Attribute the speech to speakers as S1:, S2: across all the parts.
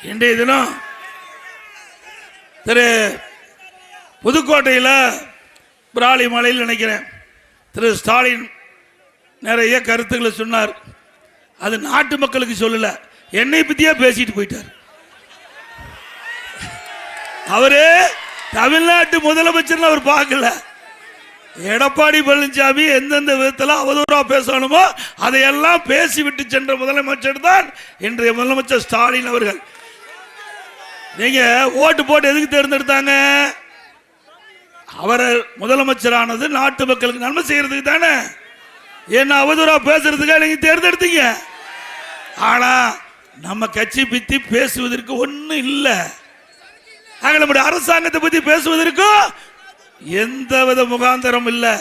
S1: இன்றைய தினம் திரு புதுக்கோட்டையில் பிராலி மலையில் நினைக்கிறேன் திரு ஸ்டாலின் நிறைய கருத்துக்களை சொன்னார். அது நாட்டு மக்களுக்கு சொல்லல, என்னை பத்தியா பேசிட்டு போயிட்டார். அவரு தமிழ்நாட்டு முதலமைச்சர் அவர் பார்க்கல. எடப்பாடி பழனிசாமி எந்தெந்த விதத்தில் அவதூறா பேசணுமோ அதையெல்லாம் பேசிவிட்டு சென்ற முதலமைச்சர் தான் இன்றைய முதலமைச்சர் ஸ்டாலின் அவர்கள். நீங்க ஓட்டு போட்டு எதுக்கு தேர்ந்தெடுத்தாங்க? அவரை முதலமைச்சரானது நாட்டு மக்களுக்கு நன்மை செய்யறதுக்கு தானே. என்ன அவதூறா பேசுறதுக்காக நீங்க தேர்ந்தெடுத்தீங்க. ஆனா நம்ம கட்சி பத்தி பேசுவதற்கு ஒன்னும் இல்லை. நம்முடைய அரசாங்கத்தை பத்தி பேசுவதற்கு எந்தவித முகாந்தரம் இல்லை.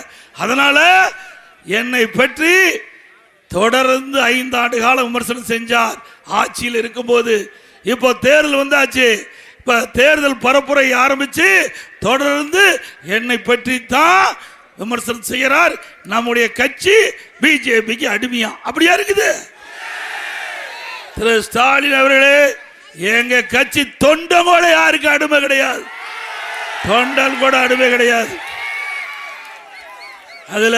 S1: அதனால என்னை பற்றி தொடர்ந்து 5 ஆண்டு காலம் விமர்சனம் செஞ்சார் ஆட்சியில் இருக்கும்போது. இப்போ தேர்தல் வந்தாச்சு, இப்ப தேர்தல் பரப்புரை ஆரம்பிச்சு தொடர்ந்து என்னை பற்றி தான் விமர்சனம் செய்கிறார். நம்முடைய கட்சி பிஜேபிக்கு அடிமையா அப்படியா இருக்குது? திரு ஸ்டாலின் அவர்களே, எங்க கட்சி தொண்டன் கூட யாருக்கு அடிமை கிடையாது. தொண்டன் கூட அடிமை கிடையாது. அதுல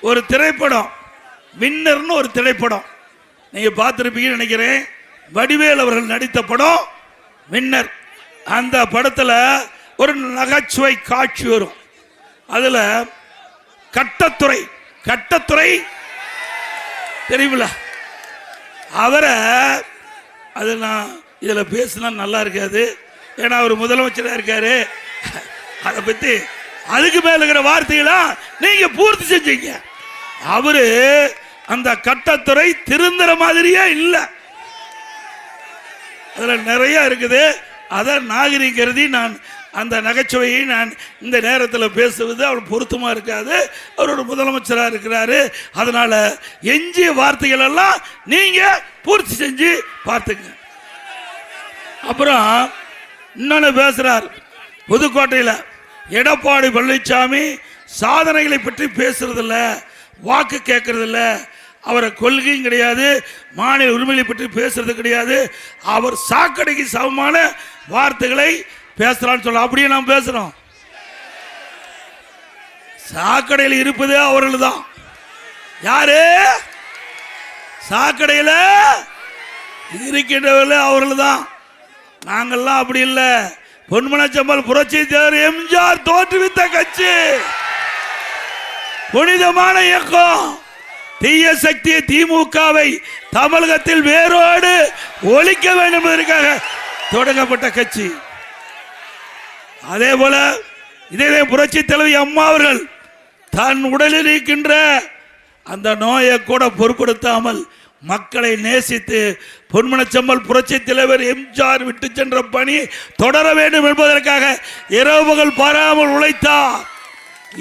S1: ஒரு திரைப்படம் வின்னர்னு ஒரு திரைப்படம் நீங்க பார்த்திருப்பீங்கன்னு நினைக்கிறேன். வடிவேல் அவர்கள் நடித்த படம் வின்னர். அந்த படத்துல ஒரு நகைச்சுவை காட்சி வரும். அதுல கட்டத்துறை தெரியுமில்ல, அவரை அது நான் இதுல பேசினா நல்லா இருக்காது. ஏன்னா அவர் முதலமைச்சராக இருக்காரு. அதை பத்தி அதுக்கு மேல இருக்கிற வார்த்தைகளாம் நீங்க பூர்த்தி செஞ்சீங்க. அவரு அந்த கட்டத்துறை திருந்துற மாதிரியே இல்லை. அதுல நிறைய இருக்குது. அதை நாகரிகருதி நான் அந்த நகைச்சுவையை நான் இந்த நேரத்தில் பேசுவது அவர் பொருத்தமா இருக்காது. அவரோட முதலமைச்சராக இருக்கிறாரு. அதனால எஞ்சிய வார்த்தைகள் எல்லாம் நீங்க பூர்த்தி செஞ்சு பார்த்துங்க. அப்புறம் இன்னொன்னு பேசுறார். புதுக்கோட்டையில் எடப்பாடி பழனிசாமி சாதனைகளை பற்றி பேசுறதில்ல, வாக்கு கேட்கறதில்ல, அவரை கொள்கையும் கிடையாது, மாநில உரிமையை பற்றி பேசுறது கிடையாது. அவர் சாக்கடைக்கு சமமான வார்த்தைகளை பேசலான்னு சொல்ல. அப்படியே நாம் பேசுறோம். சாக்கடையில் இருப்பது அவர்கள் தான். யாரு சாக்கடையில் இருக்கின்றவர்கள் அவர்கள் தான். நாங்கள்லாம் அப்படி இல்லை. பொன்மனச்சம்பல் புரட்சி தலைவர் எம்ஜிஆர் தோற்றுவித்த கட்சி, புனிதமான இயக்கம். தீய சக்தி திமுகவை தமிழகத்தில் வேரோடு ஒழிக்க வேண்டும் என்பதற்காக தொடங்கப்பட்ட கட்சி. அதே போல இதே புரட்சி தலைவி அம்மா அவர்கள் தன் உடலில் இருக்கின்ற அந்த நோயை கூட பொருட்படுத்தாமல் மக்களை நேசித்து பொன்மனச்சம்பல் புரட்சி தலைவர் எம்ஜிஆர் விட்டு சென்ற பணி தொடர வேண்டும் என்பதற்காக இரவு பகல் பாராமல் உழைத்தார்.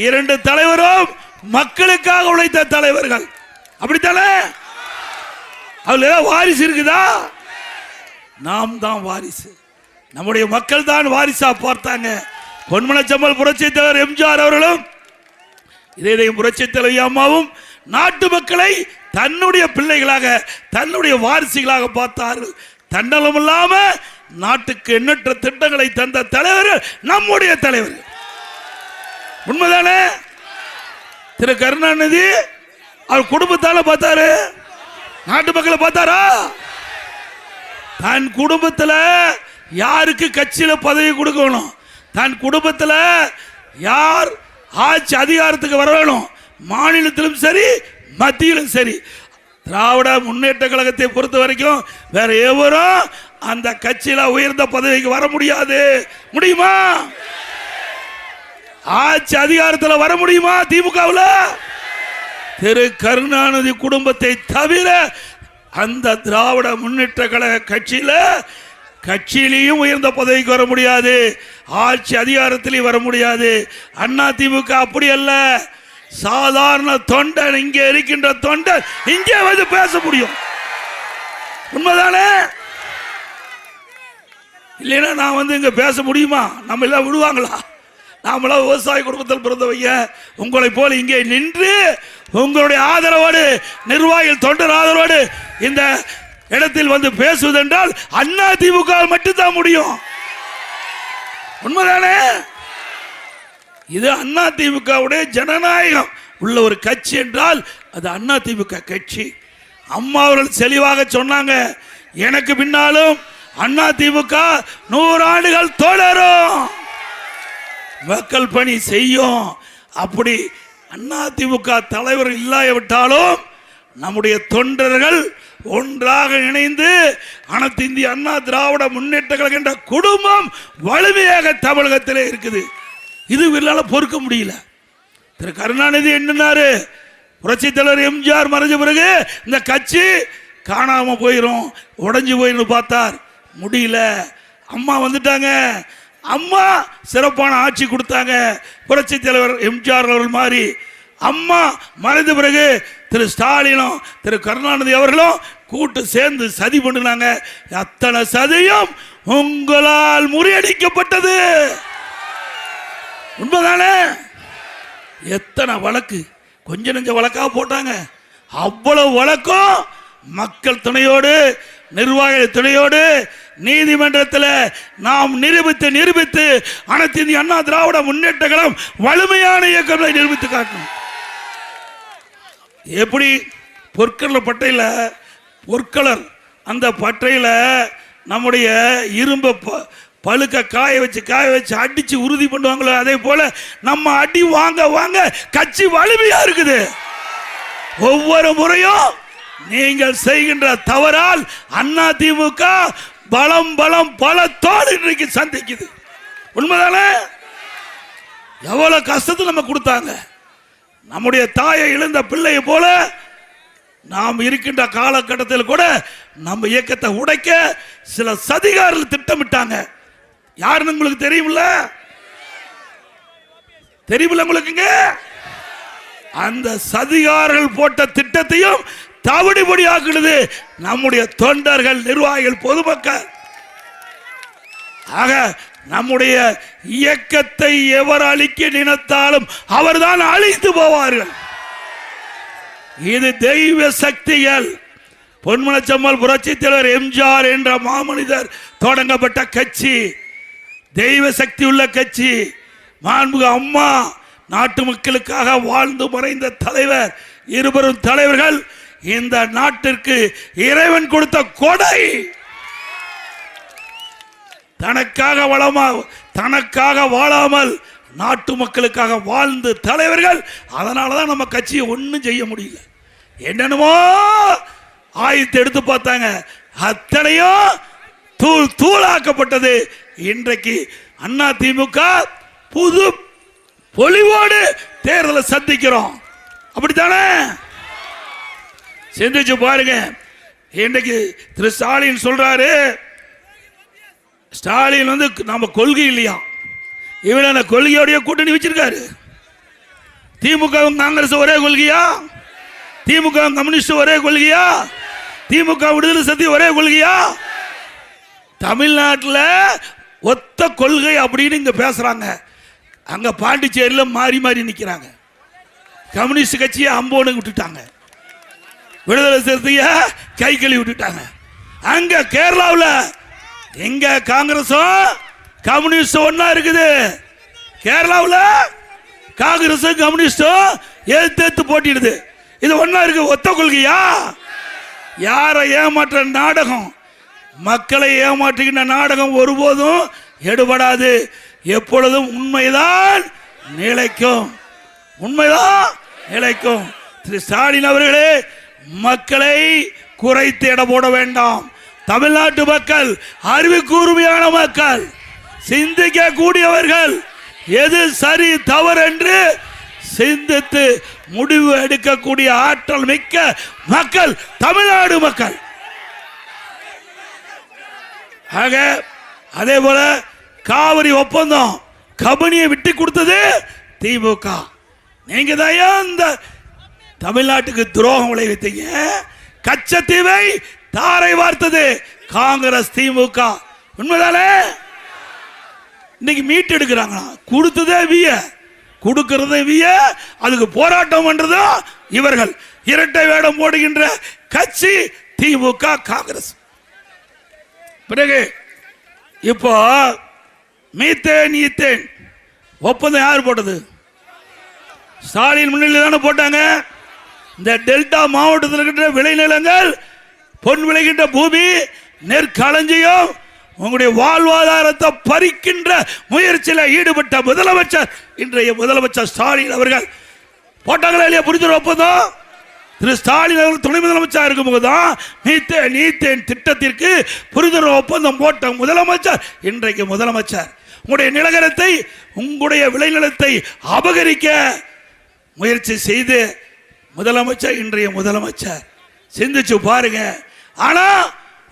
S1: 2 தலைவரும் மக்களுக்காக உழைத்த தலைவர்கள். அப்படித்தானே? அதுல வாரிசு இருக்குதா? நாம் தான் வாரிசு. நம்முடைய மக்கள் தான் வாரிசா பார்த்தாங்க. பொன்மனச்சம்பல் புரட்சி தலைவர் எம்ஜிஆர் அவர்களும் இதே புரட்சி தலைவி அம்மாவும் நாட்டு மக்களை தன்னுடைய பிள்ளைகளாக தன்னுடைய வாரிசுகளாக பார்த்தார்கள். தன்னலம் இல்லாம நாட்டுக்கு எண்ணற்ற திட்டங்களை தந்த தலைவர்கள் நம்முடைய தலைவர்கள். உண்மைதானே? திரு கருணாநிதி அவர் குடும்பத்தால பார்த்தாரு, நாட்டு மக்களை பார்த்தாரா? தன் குடும்பத்தில் யாருக்கு கட்சியில பதவி கொடுக்கணும், தன் குடும்பத்தில் யார் ஆட்சி அதிகாரத்துக்கு வர வேணும், மாநிலத்திலும் சரி மத்தியிலும் சரி. திராவிட முன்னேற்ற கழகத்தை பொறுத்த வரைக்கும் வேற எவரும் அந்த கட்சியில உயர்ந்த பதவிக்கு வர முடியாது. முடியுமா? ஆட்சி அதிகாரத்தில் வர முடியுமா திமுகவில்? திரு கருணாநிதி குடும்பத்தை தவிர அந்த திராவிட முன்னேற்ற கழக கட்சியிலையும் உயர்ந்த பதவிக்கு வர முடியாது, ஆட்சி அதிகாரத்திலையும் வர முடியாது. அண்ணா திமுக அப்படி அல்ல. சாதாரண தொண்டன், இங்கே இருக்கின்ற தொண்டன் இங்கே வந்து பேச முடியும். உண்மைதானே? இல்லைன்னா நான் வந்து இங்க பேச முடியுமா? நம்ம எல்லாம் விடுவாங்களா? நாமெல்லாம் விவசாய குடும்பத்தில் பிறந்தவங்க. உங்களை போல இங்கே நின்று உங்களுடைய ஆதரவோடு, நிர்வாகிகள் தொண்டர் ஆதரவோடு இந்த இடத்தில் வந்து பேசுவதென்றால் அண்ணா திமுக மட்டும்தான் முடியும். உண்மைதானே? இது அண்ணா திமுகவுடைய ஜனநாயகம் உள்ள ஒரு கட்சி என்றால் அது அண்ணா திமுக கட்சி. அம்மா அவர்கள் தெளிவாக சொன்னாங்க, எனக்கு பின்னாலும் அண்ணா திமுக 100 ஆண்டுகள் தொடரும், மக்கள் பணி செய்யும். அப்படி அண்ணா திமுக தலைவர் இல்லாவிட்டாலும் நம்முடைய தொண்டர்கள் ஒன்றாக இணைந்து அனைத்து இந்திய அண்ணா திராவிட முன்னேற்ற கழகம் என்ற குடும்பம் வலிமையாக தமிழகத்திலே இருக்குது. இது இவர்களால பொறுக்க முடியல. திரு கருணாநிதி என்னன்னாரு, புரட்சி தலைவர் எம்ஜிஆர் மறைஞ்ச பிறகு இந்த கட்சி காணாம போயிரும், உடைஞ்சு போயிரும் பார்த்தார். முடியல. அம்மா வந்துட்டாங்க, அம்மா சிறப்பான ஆட்சி கொடுத்தாங்க. புரட்சி தலைவர் எம்ஜிஆர் அவர்கள் மாதிரி அம்மா மறைந்த பிறகு திரு ஸ்டாலினும் திரு கருணாநிதி அவர்களும் கூட்டு சேர்ந்து சதி பண்ணினாங்க. அத்தனை சதியும் உங்களால் முறியடிக்கப்பட்டது. உண்மைதானே? எத்தனை வழக்கு, கொஞ்ச நெஞ்ச வழக்கா போட்டாங்க. அவ்வளவு வழக்கம் மக்கள் துணையோடு, நிர்வாக துணையோடு நீதிமன்றத்தில் நாம் நிரூபித்து அனைத்து இந்திய அண்ணா திராவிட முன்னேற்ற கழகம் வலிமையான இயக்கங்களை நிரூபித்து காட்டணும். எப்படி பொற்கலர் பட்டையில் பொற்கலர் அந்த பட்டையில் நம்முடைய இரும்பை பழுக்க காய வச்சு அடிச்சு உறுதி பண்ணுவாங்களோ, அதே போல நம்ம அடி வாங்க வாங்க கட்சி வலிமையா இருக்குது. ஒவ்வொரு முறையும் நீங்கள் செய்கின்ற தவறால் அண்ணா திமுக பலம் பலத்தோடு இன்றைக்கு சந்திக்குது. உண்மைதானே? எவ்வளவு கஷ்டத்தை நம்ம கொடுத்தாங்க. நம்முடைய தாயை இழந்த பிள்ளையை போல நாம் இருக்கின்ற காலகட்டத்தில் கூட நம்ம இயக்கத்தை உடைக்க சில சதிகாரர்கள் திட்டமிட்டாங்க. யாருன்னு உங்களுக்கு தெரியுமில்ல? தெரியுமில்ல உங்களுக்குங்க? அந்த சதிகாரர்கள் போட்ட திட்டத்தையும் தவிடுபடி ஆக்குறது நம்முடைய தொண்டர்கள், நிர்வாகிகள், பொதுமக்கள். ஆக நம்முடைய இயக்கத்தை எவர் அழிக்க நினைத்தாலும் அவர்தான் அழித்து போவார்கள். இது தெய்வ சக்திகள். பொன்மனச்செம்மல் புரட்சி தலைவர் எம்ஜிஆர் என்ற மாமனிதர் தொடங்கப்பட்ட கட்சி, தெய்வ சக்தி உள்ள கட்சி. மாண்புமிகு அம்மா நாட்டு மக்களுக்காக வாழ்ந்து மறைந்த தலைவர், இருவரும் தலைவர்கள் இந்த நாட்டிற்கு இறைவன் கொடுத்த கொடை. தனக்காக வாழாமல் நாட்டு மக்களுக்காக வாழ்ந்து தலைவர்கள். அதனாலதான் நம்ம கட்சியை ஒன்றும் செய்ய முடியல. என்னென்னமோ ஆயுதத்தை எடுத்து பார்த்தாங்க, அத்தனையும் தூளாக்கப்பட்டது. இன்றைக்கு அண்ணா திமுக புது பொலிவோடு தேர்தலை சந்திக்கிறோம். அப்படித்தானே? சிந்திச்சு பாருங்க. இன்றைக்கு திரு ஸ்டாலின் சொல்றாரு, ஸ்டாலின் வந்து நம்ம கொள்கை இல்லையா, இவன கொள்கையோடைய கூட்டணி வச்சிருக்காரு. திமுக காங்கிரஸ் ஒரே கொள்கையா? திமுக கம்யூனிஸ்ட் ஒரே கொள்கையா? திமுக விடுதலை சக்தி ஒரே கொள்கையா? தமிழ்நாட்டில் ஒத்த கொள்கை அப்படின்னு இங்க பேசுறாங்க. அங்க பாண்டிச்சேரியில் மாறி மாறி நிற்கிறாங்க. கம்யூனிஸ்ட் கட்சியை அம்போனு விட்டுட்டாங்க, விடுதலை சிறுத்தைய கை கழுவி விட்டுட்டாங்க. அங்க கேரளாவில் எங்க காங்கிரஸும் கம்யூனிஸ்டும் ஒன்னா இருக்குது. கேரளாவில் காங்கிரஸும் கம்யூனிஸ்டும் எதிர்த்து போட்டிடுது. இது ஒன்னா இருக்கு. ஒத்த கொள்கையா? யாரை ஏமாற்ற நாடகம், மக்களை ஏமாற்றுகின்ற நாடகம் ஒருபோதும் எடுபடாது. எப்பொழுதும் உண்மைதான் நிலைக்கும், உண்மைதான் நிலைக்கும். திரு ஸ்டாலின் அவர்களே, மக்களை குறைத்து எடை போட வேண்டாம். தமிழ்நாட்டு மக்கள் அறிவுக்கூர்மையான மக்கள், சிந்திக்க கூடியவர்கள். எது சரி தவறு என்று சிந்தித்து முடிவு எடுக்கக்கூடிய ஆற்றல் மிக்க மக்கள் தமிழ்நாடு மக்கள். ஆக அதே போல காவிரி ஒப்பந்தம் கபனியை விட்டு கொடுத்தது திமுக. நீங்க தான் இந்த தமிழ்நாட்டுக்கு துரோகம் விளைவித்தீங்க. கச்சத்தீவை தாரை வார்த்தது காங்கிரஸ் திமுக. உண்மைதானே? இன்னைக்கு மீட்டு எடுக்கிறாங்களா? கொடுத்ததே விய, கொடுக்கிறதே விய, அதுக்கு போராட்டம் பண்றதும் இவர்கள். இரட்டை வேடம் போடுகின்ற கட்சி திமுக, காங்கிரஸ். பிறகு இப்போ மீத்தேன் ஈத்தேன் ஒப்பந்தம் யார் போட்டது? ஸ்டாலின் முன்னிலையில் தானே போட்டாங்க. இந்த டெல்டா மாவட்டத்தில் இருக்கின்ற விளைநிலங்கள், பொன் விளைகின்ற பூமி, நெற்களஞ்சியம், உங்களுடைய வாழ்வாதாரத்தை பறிக்கின்ற முயற்சியில் ஈடுபட்ட முதலமைச்சர், இன்றைய முதலமைச்சர் ஸ்டாலின் அவர்கள் போட்டாங்களா இல்லையா புரிந்துணர்வு ஒப்பந்தம்? திரு ஸ்டாலின் அவர்கள் துணை முதலமைச்சர் இருக்கும்போது தான் மீத்தேன் ஈத்தேன் திட்டத்திற்கு புரிந்துணர்வு ஒப்பந்தம் போட்ட முதலமைச்சர் இன்றைக்கு முதலமைச்சர். உங்களுடைய நிலகரத்தை, உங்களுடைய விளைநிலத்தை அபகரிக்க முயற்சி செய்து முதலமைச்சர் இன்றைய முதலமைச்சர். சிந்திச்சு பாருங்க. ஆனா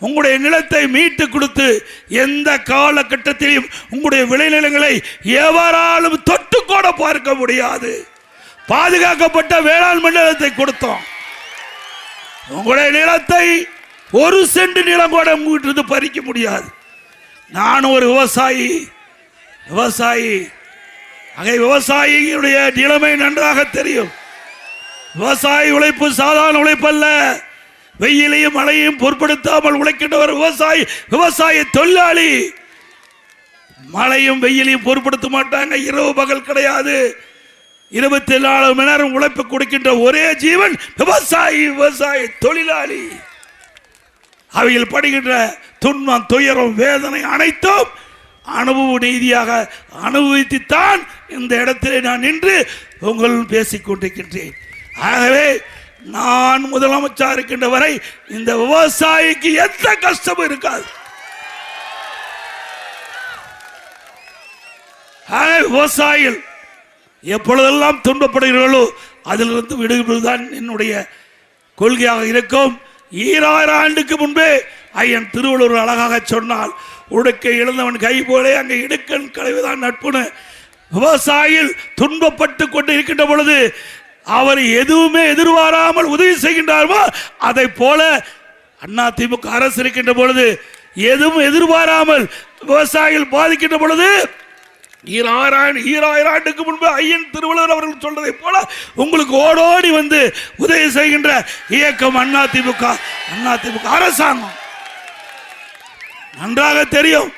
S1: உங்களுடைய நிலத்தை மீட்டு கொடுத்து எந்த காலகட்டத்திலும் உங்களுடைய விளைநிலங்களை எவராலும் தொட்டு கூட பார்க்க முடியாது. பாதுகாக்கப்பட்ட வேளாண் மண்டலத்தை கொடுத்தோம். உங்களுடைய நிலத்தை ஒரு சென்ட் நிலம் கூட உங்ககிட்ட பறிக்க முடியாது. நான் ஒரு விவசாயி. விவசாயியுடைய நிலைமை நன்றாக தெரியும். விவசாய உழைப்பு சாதாரண உழைப்பல்ல. வெயிலையும் மழையும் பொருட்படுத்தாமல் உழைக்கின்றவர் விவசாயி. விவசாய தொழிலாளி மழையும் வெயிலையும் பொருட்படுத்த மாட்டாங்க. இரவு பகல் கிடையாது. 24 மணி நேரம் உழைப்பு கொடுக்கின்ற ஒரே ஜீவன் விவசாயி, விவசாய தொழிலாளி. அவையில் படுகின்ற துன்பம், துயரம், வேதனை அனைத்தும் அனுபவ நீதியாக அனுபவித்துத்தான் இந்த இடத்திலே நான் நின்று உங்களுடன் பேசிக் கொண்டிருக்கின்றேன். ஆகவே நான் முதலமைச்சர் இருக்கின்ற வரை இந்த விவசாயிக்கு எந்த கஷ்டமும் இருக்காது. விவசாயிகள் எப்பொழுதெல்லாம் துன்பப்படுகிறீர்களோ அதிலிருந்து விடுபடுவதுதான் என்னுடைய கொள்கையாக இருக்கும். 2000 ஆண்டுக்கு முன்பே ஐயன் திருவள்ளுவர் அழகாக சொன்னால், உடுக்கை இழந்தவன் கை போலே அங்கே இடுக்கன் களைவுதான் நட்புன்னு. விவசாயிகள் துன்பப்பட்டு கொண்டு இருக்கின்ற பொழுது அவர் எதுவுமே எதிர்பாராமல் உதவி செய்கின்றாரோ அதை போல அதிமுக அரசு இருக்கின்ற பொழுது எதுவும் எதிர்பாராமல் விவசாயிகள் பாதிக்கின்ற பொழுது 2000 ஆண்டுக்கு முன்பு ஐயன் திருவள்ளுவர் அவர்கள் சொல்றதை போல உங்களுக்கு ஓடோடி வந்து உதவி செய்கின்ற இயக்கம் அதிமுக அரசாங்கம். நன்றாக தெரியும்.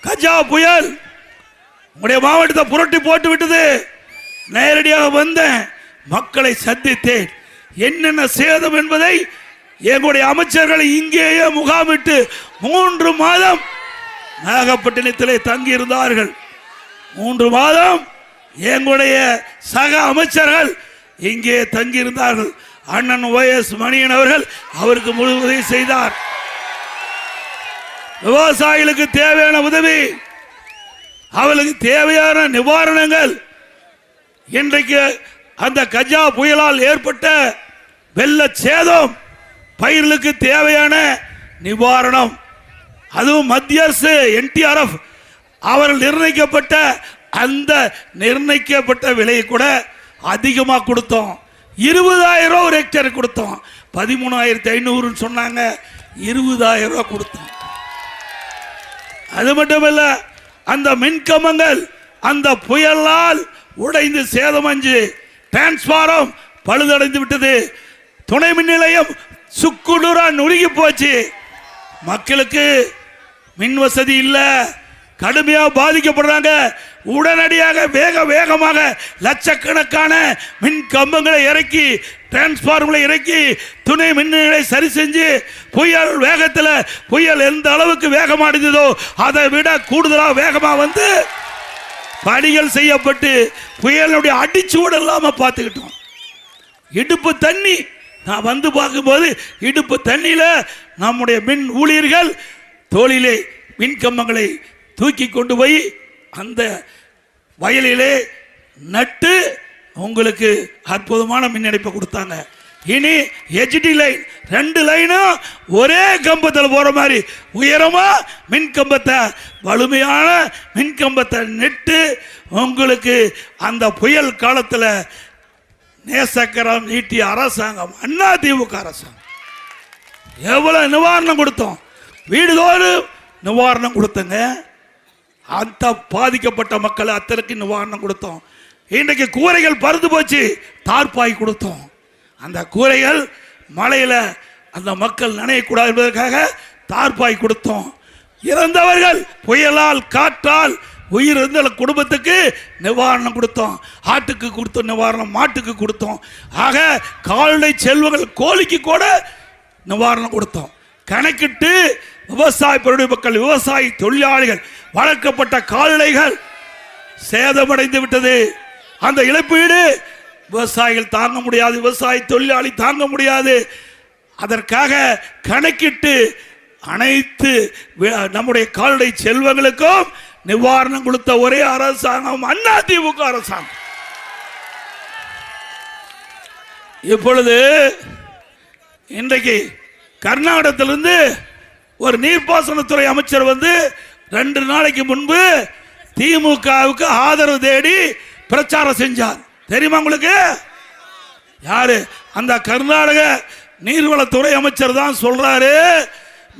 S1: கஜா புயல் உங்களுடைய மாவட்டத்தை புரட்டி போட்டு விட்டது. நேரடியாக வந்தேன், மக்களை சந்தித்தேன். என்னென்ன சேதம் என்பதை எங்களுடைய அமைச்சர்கள் இங்கேயே முகாமிட்டு 3 மாதம் நாகப்பட்டினத்திலே தங்கி இருந்தார்கள். 3 மாதம் எங்களுடைய சக அமைச்சர்கள் இங்கே தங்கியிருந்தார்கள். அண்ணன் OS மணியன் அவர்கள் அவருக்கு முழு உதவி செய்தார். விவசாயிகளுக்கு தேவையான உதவி, அவர்களுக்கு தேவையான நிவாரணங்கள், இன்றைக்கு அந்த கஜா புயலால் ஏற்பட்ட வெள்ள சேதம், பயிர்களுக்கு தேவையான நிவாரணம், அதுவும் மத்திய அரசு NTRF அவர்கள் நிர்ணயிக்கப்பட்ட அந்த நிர்ணயிக்கப்பட்ட விலையை கூட அதிகமாக கொடுத்தோம். 20,000 ரூபா ஒரு ஹெக்டேர் கொடுத்தோம். 13,500 சொன்னாங்க, 20,000 ரூபா கொடுத்தோம். அது மட்டுமல்ல, அந்த மின்கம்பங்கள் அந்த புயலால் உடைந்து சேதமஞ்சு டிரான்ஸ்பாரம் பழுதடைந்து விட்டது. துணை மின் நிலையம் சுக்குநூறா நுருகி போச்சு. மக்களுக்கு மின் வசதி இல்லை, கடுமையாக பாதிக்கப்படுறாங்க. உடனடியாக வேகமாக லட்சக்கணக்கான மின் கம்பங்களை இறக்கி, டிரான்ஸ்பார்மரை இறக்கி, துணை மின்நிலையை சரி செஞ்சு, புயல் வேகத்தில் புயல் எந்த அளவுக்கு வேகமானதோ அதை விட கூடுதலாக வேகமாக வந்து பணிகள் செய்யப்பட்டு புயலுடைய அடிச்சூடு இல்லாமல் பார்த்துக்கிட்டோம். இடுப்பு தண்ணி, நான் வந்து பார்க்கும்போது இடுப்பு தண்ணியில் நம்முடைய மின் ஊழியர்கள் தோளிலே மின் கம்பங்களை தூக்கி கொண்டு போய் அந்த வயலிலே நட்டு உங்களுக்கு அற்புதமான மின் இணைப்பை கொடுத்தாங்க. இனி HD லைன் 2 லைனும் ஒரே கம்பத்தில் போற மாதிரி உயரமா மின் கம்பத்தை, வலிமையான மின் கம்பத்தை நெட்டு உங்களுக்கு அந்த புயல் காலத்தில் நேசக்கரம் நீட்டிய அரசாங்கம் அதிமுக அரசாங்கம். எவ்வளவு நிவாரணம் கொடுத்தோம், வீடுதோறும் நிவாரணம் கொடுத்தங்க. அந்த பாதிக்கப்பட்ட மக்கள் அத்தனைக்கு நிவாரணம் கொடுத்தோம். இன்றைக்கு கூரைகள் பறந்து போச்சு, தார்பாய் கொடுத்தோம். அந்த கூரைகள் மழையில் அந்த மக்கள் நனையக்கூடாது என்பதற்காக தார்பாய் கொடுத்தோம். இறந்தவர்கள் புயலால் காற்றால் உயிர் இருந்த குடும்பத்துக்கு நிவாரணம் கொடுத்தோம். ஆட்டுக்கு கொடுத்தோம் நிவாரணம், மாட்டுக்கு கொடுத்தோம். ஆக கால்நடை செல்வங்கள் கோழிக்கு கூட நிவாரணம் கொடுத்தோம். கணக்கிட்டு விவசாய பெருடைய மக்கள், விவசாய தொழிலாளிகள், வளர்க்கப்பட்ட கால்நடைகள் சேதமடைந்து விட்டது. அந்த இழப்பீடு விவசாயிகள் தாங்க முடியாது, விவசாய தொழிலாளி தாங்க முடியாது. அதற்காக கணக்கிட்டு அனைத்து நம்முடைய கால்நடை செல்வங்களுக்கும் நிவாரணம் கொடுத்த ஒரே அரசாங்கம் அதிமுக அரசாங்கம். இப்பொழுது இன்றைக்கு கர்நாடகத்திலிருந்து ஒரு நீர்ப்பாசனத்துறை அமைச்சர் வந்து 2 நாளைக்கு முன்பு திமுகவுக்கு ஆதரவு தேடி பிரச்சாரம் செஞ்சார். தெரியுமா உங்களுக்கு? யாரு? அந்த கர்நாடக நீர்வளத்துறை அமைச்சர் தான் சொல்றாரு,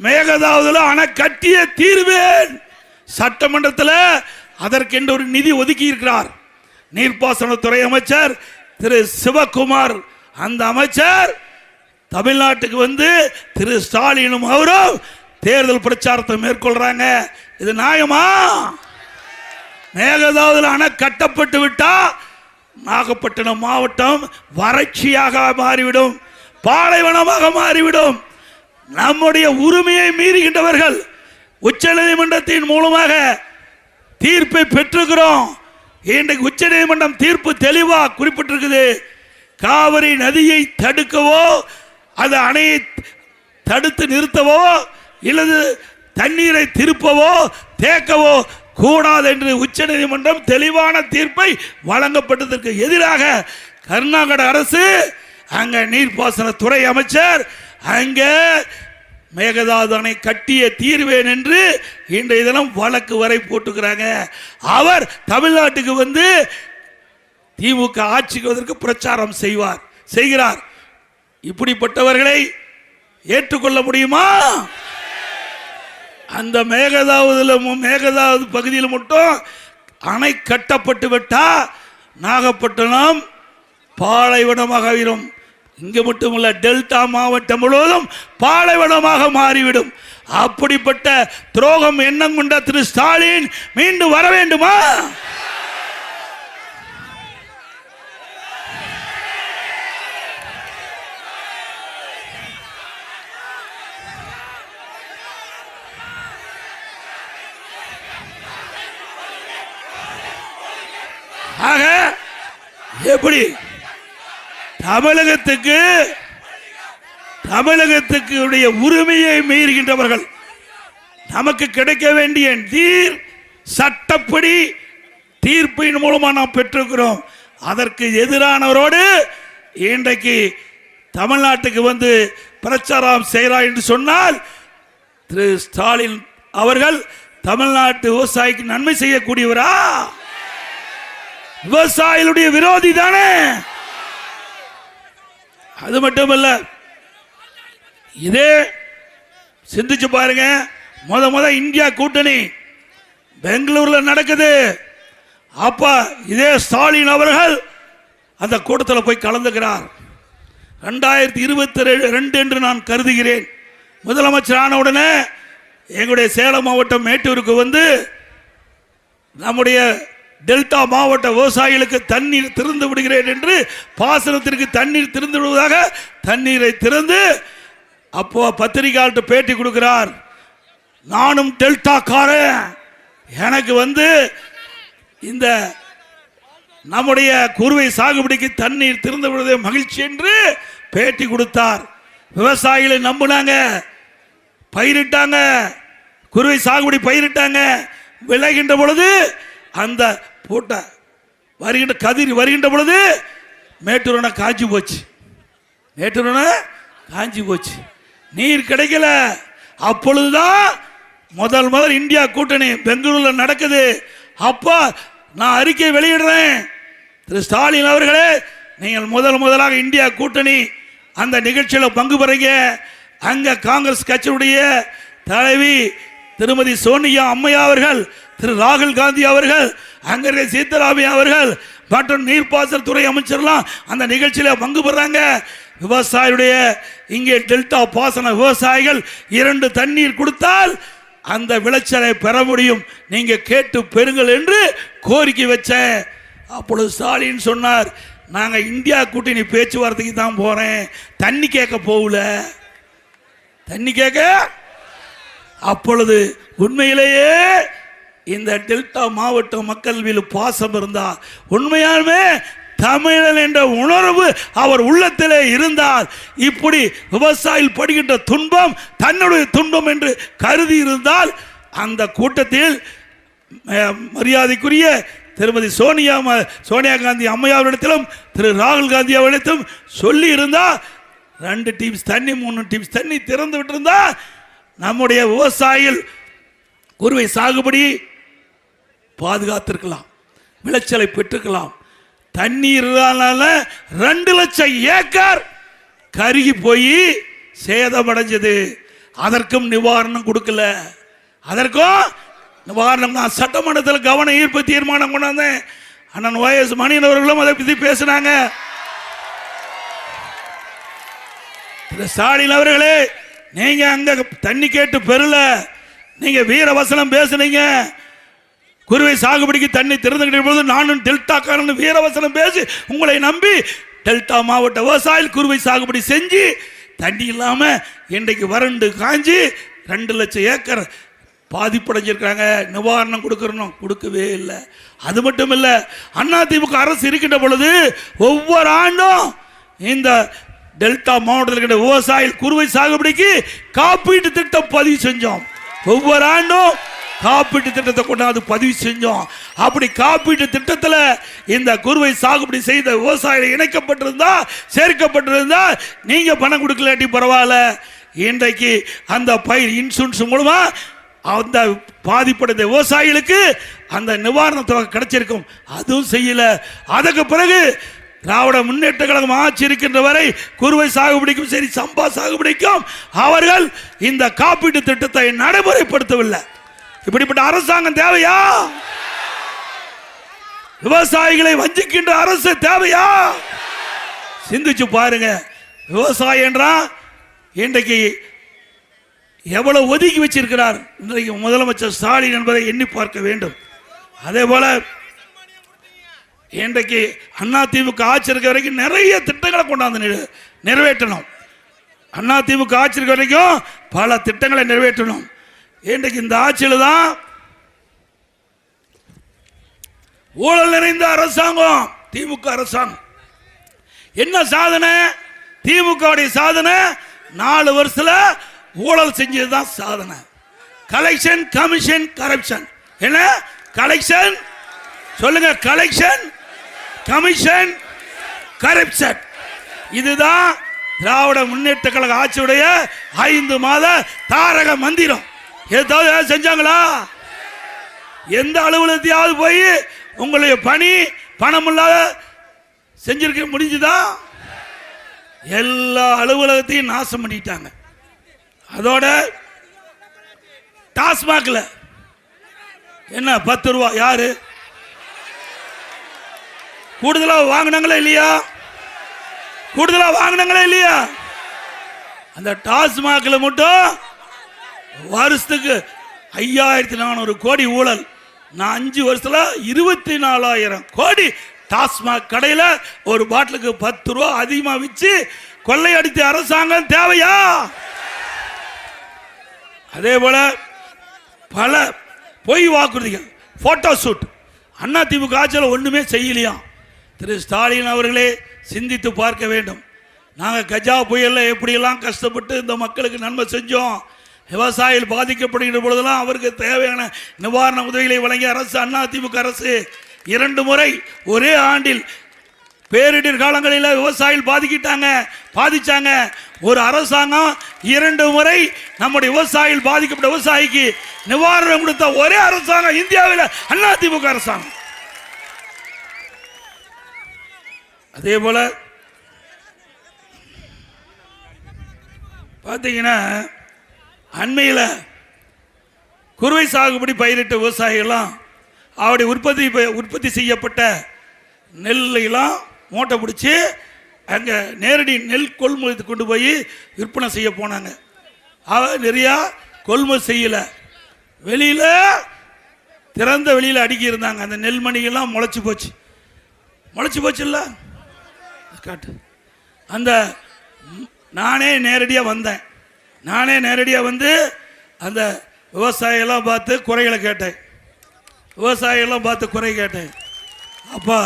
S1: மேகதாதுல அணை கட்டிய தீர்வேன். சட்டமன்றத்தில் அதற்கென்று ஒரு நிதி ஒதுக்கி இருக்கிறார். நீர்ப்பாசனத்துறை அமைச்சர் திரு சிவகுமார், அந்த அமைச்சர் தமிழ்நாட்டுக்கு வந்து திரு ஸ்டாலினும் அவரும் தேர்தல் பிரச்சாரத்தை மேற்கொள்றாங்க. இது நியாயமா? மேகதாதுல அணை கட்டப்பட்டு விட்டா நாகப்பட்டினம் மாவட்டம் வறட்சியாக மாறிவிடும், பாலைவனமாக மாறிவிடும். நம்முடைய உரிமையை மீறுகின்றவர்கள் உச்ச நீதிமன்றத்தின் மூலமாக தீர்ப்பை பெற்றிருக்கிறோம். இன்றைக்கு உச்ச நீதிமன்றம் தீர்ப்பு தெளிவாக குறிப்பிட்டிருக்குது. காவிரி நதியை தடுக்கவோ அது அணையை தடுத்து நிறுத்தவோ இல்லது தண்ணீரை திருப்பவோ தேக்கவோ கூடாது என்று உச்ச நீதிமன்றம் தெளிவான தீர்ப்பை வழங்கப்பட்டதற்கு எதிராக கர்நாடக அரசு அங்க நீர்ப்பாசனத்துறை அமைச்சர் அங்க மேகதாது அணை கட்டிய தீர்வேன் என்று இன்றைய தினம் வழக்கு வரை போட்டுக்கிறாங்க. அவர் தமிழ்நாட்டுக்கு வந்து திமுக ஆட்சிக்கு வருவதற்கு பிரச்சாரம் செய்கிறார். இப்படிப்பட்டவர்களை ஏற்றுக்கொள்ள முடியுமா? அந்த மேகதாது பகுதியில் மட்டும் அணை கட்டப்பட்டு விட்டா நாகப்பட்டினம் பாலைவனமாக ஆகிரும். இங்க மட்டுமல்ல, டெல்டா மாவட்டம் முழுவதும் பாலைவனமாக மாறிவிடும். அப்படிப்பட்ட துரோகம் எண்ணம் கொண்ட திரு ஸ்டாலின் மீண்டும் வர வேண்டுமா? ஆக எப்படி தமிழகத்துக்கு உரிமையை மீறுகின்றவர்கள், நமக்கு கிடைக்க வேண்டிய நீர் சட்டப்படி தீர்ப்பின் மூலமா நாம் பெற்றிருக்கிறோம். அதற்கு எதிரானவரோடு இன்றைக்கு தமிழ்நாட்டுக்கு வந்து பிரச்சாரம் செய்கிறார் என்று சொன்னால் திரு ஸ்டாலின் அவர்கள் தமிழ்நாட்டு விவசாயிக்கு நன்மை செய்யக்கூடியவரா? விவசாயிகளுடைய விரோதி தானே. அது மட்டுமல்ல, இதே சிந்திச்சு பாருங்க. முத இந்தியா கூட்டணி பெங்களூர்ல நடக்குது. அப்ப இதே ஸ்டாலின் அவர்கள் அந்த கூட்டத்தில் போய் கலந்துக்கிறார். 2022 என்று நான் கருதுகிறேன். முதலமைச்சர் ஆன உடனே எங்களுடைய சேலம் மாவட்டம் மேட்டூருக்கு வந்து நம்முடைய டெல்டா மாவட்ட விவசாயிகளுக்கு தண்ணீர் திறந்து விடுகிறேன் என்று, பாசனத்திற்கு தண்ணீர் திறந்து விடுவதாக தண்ணீரை திறந்து அப்போ பத்திரிகையாளர்கிட்ட பேட்டி கொடுக்கிறார். நானும் டெல்டாக்காரன், எனக்கு வந்து இந்த நம்முடைய குறுவை சாகுபடிக்கு தண்ணீர் திறந்து விடுவதே மகிழ்ச்சி என்று பேட்டி கொடுத்தார். விவசாயிகளை நம்பினாங்க, பயிரிட்டாங்க, குறுவை சாகுபடி பயிரிட்டாங்க. விளைகின்ற பொழுது அந்த போட்ட வருகின்ற கதிர் வருகின்ற பொழுது மேட்டூர் அணை காஞ்சி போச்சு. மேட்டூர் அணை காஞ்சி போச்சு, நீர் கிடைக்கல. அப்பொழுதுதான் முதல் இந்தியா கூட்டணி பெங்களூர்ல நடக்குது. அப்போ நான் அறிக்கை வெளியிடுறேன், திரு ஸ்டாலின் அவர்களே, நீங்கள் முதலாக இந்தியா கூட்டணி அந்த நிகழ்ச்சியில் பங்கு பெறுங்க. அங்க காங்கிரஸ் கட்சியுடைய தலைவி திருமதி சோனியா அம்மையா அவர்கள், திரு ராகுல் காந்தி அவர்கள், அங்கே சீதாராமையா அவர்கள் மற்றும் நீர்ப்பாசனத்துறை அமைச்சர்லாம் அந்த நிகழ்ச்சியில் பங்கு பெறாங்க. விவசாயியுடைய இங்கே டெல்டா பாசன விவசாயிகள் 2 தண்ணீர் கொடுத்தால் அந்த விளைச்சலை பெற முடியும், நீங்க கேட்டு பெறுங்கள் என்று கோரிக்கை வச்சேன். அப்பொழுது ஸ்டாலின் சொன்னார், நாங்க இந்தியா கூட்டணி பேச்சுவார்த்தைக்கு தான் போறேன், தண்ணி கேட்க போகல, தண்ணி கேட்க. அப்பொழுது உண்மையிலேயே இந்த டெல்டா மாவட்ட மக்கள் மீது பாசம் இருந்தால், உண்மையாலுமே தமிழன் என்ற உணர்வு அவர் உள்ளத்திலே இருந்தால், இப்படி விவசாயிகள் படுகின்ற துன்பம் தன்னுடைய துன்பம் என்று கருதி இருந்தால், அந்த கூட்டத்தில் மரியாதைக்குரிய திருமதி சோனியா காந்தி அம்மையாரிடத்திலும் திரு ராகுல் காந்தி அவரிடத்திலும் சொல்லி இருந்தால் 2 டீம்ஸ் தண்ணி 3 டீம்ஸ் தண்ணி திறந்து விட்டிருந்தா நம்முடைய விவசாயிகள் குறுவை சாகுபடி பாதுகாத்திருக்கலாம், விளைச்சலை பெற்றுக்கலாம். தண்ணீர் 2 லட்சம் ஏக்கர் கருகி போய் சேதமடைஞ்சது. அதற்கும் நிவாரணம் கொடுக்கல. அதற்கும் நிவாரணம் நான் சட்டமன்றத்தில் கவன ஈர்ப்பு தீர்மானம் கொண்டாந்தேன். அண்ணன் OS மணியன் அவர்களும் அதை பற்றி பேசினாங்க. ஸ்டாலின் அவர்களே, நீங்க அங்க தண்ணி கேட்டு பெறல, நீங்க வீரவசனம் பேசுனீங்க. குறுவை சாகுபடிக்கு தண்ணி திறந்துகிட்ட போது நானும் டெல்டாக்காரன் வீரவசனம் பேசி உங்களை நம்பி டெல்டா மாவட்ட விவசாயிகள் குறுவை சாகுபடி செஞ்சு தண்ணி இல்லாம இன்றைக்கு வறண்டு காஞ்சி 2 லட்சம் ஏக்கர் பாதிப்படைஞ்சிருக்காங்க. நிவாரணம் கொடுக்கணும், கொடுக்கவே இல்லை. அது மட்டும் இல்லை, அதிமுக அரசு இருக்கின்ற பொழுது ஒவ்வொரு ஆண்டும் இந்த டெல்டா மாவட்டத்தில் இருக்கிற விவசாயிகள் குறுவை சாகுபடிக்கு காப்பீட்டு திட்டம் பதிவு செஞ்சோம். ஒவ்வொரு ஆண்டும் காப்பீட்டு திட்டத்தை கொண்டாந்து பதிவு செஞ்சோம். அப்படி காப்பீட்டு திட்டத்தில் இந்த குறுவை சாகுபடி செய்த விவசாயிகள் இணைக்கப்பட்டிருந்தா, சேர்க்கப்பட்டிருந்தா, நீங்க பணம் கொடுக்கலாட்டி பரவாயில்ல, இன்றைக்கு அந்த பயிர் இன்சூரன்ஸ் மூலமா அந்த பாதிப்படைந்த விவசாயிகளுக்கு அந்த நிவாரண தொகை கிடைச்சிருக்கும். அதுவும் செய்யல. அதுக்கு பிறகு திராவிட முன்னேற்ற கழகம் ஆட்சி இருக்கின்ற வரை குறுவை சாகுபடிக்கும் சரி சம்பா சாகுபடிக்கும் அவர்கள் இந்த காப்பீட்டு திட்டத்தை நடைமுறைப்படுத்தவில்லை. இப்படிப்பட்ட அரசாங்கம் தேவையா? விவசாயிகளை வஞ்சிக்கின்ற அரசு தேவையா? சிந்திச்சு பாருங்க. விவசாயம் என்றால் இன்றைக்கு எவ்வளவு ஒதுக்கி வச்சிருக்கிறார் இன்றைக்கு முதலமைச்சர் ஸ்டாலின் என்பதை எண்ணி பார்க்க வேண்டும். அதே போல இன்றைக்கு அதிமுக ஆட்சி இருக்க வரைக்கும் நிறைய திட்டங்களை கொண்டாந்து நிறைவேற்றணும். அதிமுக ஆட்சி இருக்க வரைக்கும் பல திட்டங்களை நிறைவேற்றணும். இன்றைக்கு இந்த ஆட்சியில் தான் ஊழல் நிறைந்த அரசாங்கம் திமுக அரசாங்கம். என்ன சாதனை? திமுக சாதனை 4 வருஷத்துல ஊழல் செஞ்சதுதான் சாதனை. Collection, commission, corruption. என்ன கலெக்ஷன் சொல்லுங்க? Collection, commission, corruption. இதுதான் திராவிட முன்னேற்ற கழக ஆட்சியுடைய 5 மாத தாரக மந்திரம். ஏதாவது செஞ்சாங்களா? எந்த அலுவலகத்தையாவது போய் உங்களுடைய பணி பணம் இல்லாத செஞ்சிருக்க முடிஞ்சுதா? எல்லா அலுவலகத்தையும் நாசம் பண்ணிட்டாங்க. அதோட டாஸ்மாக்ல என்ன 10 ரூபா யாரு கூடுதலா வாங்கினாங்களா இல்லையா? கூடுதலா வாங்கினாங்களா இல்லையா? அந்த டாஸ்மாக்ல மட்டும் வருஷத்துக்கு 5400 கோடி ஊழல். நான் 5 வருஷத்துல 24,000 கோடி டாஸ்மாக் கடையில ஒரு பாட்டிலுக்கு 10 ரூபா அதிகமா வச்சு கொள்ளையடித்த அரசாங்கம் தேவையா? அதே போல பல பொய் வாக்குறுதிகள், போட்டோ ஷூட். அதிமுக ஆட்சியில் ஒண்ணுமே செய்யலையா? திரு ஸ்டாலின் அவர்களே சிந்தித்து பார்க்க வேண்டும். நாங்கள் கஜா புயல்ல எப்படியெல்லாம் கஷ்டப்பட்டு இந்த மக்களுக்கு நன்மை செஞ்சோம். விவசாயிகள் பாதிக்கப்படுகின்ற பொழுதெல்லாம் அவருக்கு தேவையான நிவாரண உதவிகளை வழங்கிய அரசு அதிமுக அரசு. 2 முறை ஒரே ஆண்டில் பேரிடர் காலங்களில் விவசாயிகள் பாதிச்சாங்க. ஒரு அரசாங்கம் 2 முறை நம்முடைய விவசாயிகள் பாதிக்கப்பட்ட விவசாயிக்கு நிவாரணம் கொடுத்த ஒரே அரசாங்கம் இந்தியாவில் அதிமுக அரசாங்கம். அதே போல பார்த்தீங்கன்னா அண்மையில் குறுவை சாகுபடி பயிரிட்ட விவசாயிகள்லாம் அவருடைய உற்பத்தி செய்யப்பட்ட நெல்லையெல்லாம் மூட்டை பிடிச்சி அங்கே நேரடி நெல் கொள்முதலுக்கு கொண்டு போய் விற்பனை செய்ய போனாங்க. நிறையா கொள்முதல் செய்யலை, வெளியில் திறந்த வெளியில் அடுக்கியிருந்தாங்க. அந்த நெல்மணிகள்லாம் முளைச்சி போச்சு. முளைச்சி போச்சு இல்லை காட்டு. அந்த நானே நேரடியாக வந்தேன். நானே நேரடியாக வந்து அந்த விவசாயியெல்லாம் பார்த்து குறைகளை கேட்டேன். விவசாயியெல்லாம் பார்த்து குறை கேட்டேன். அப்போ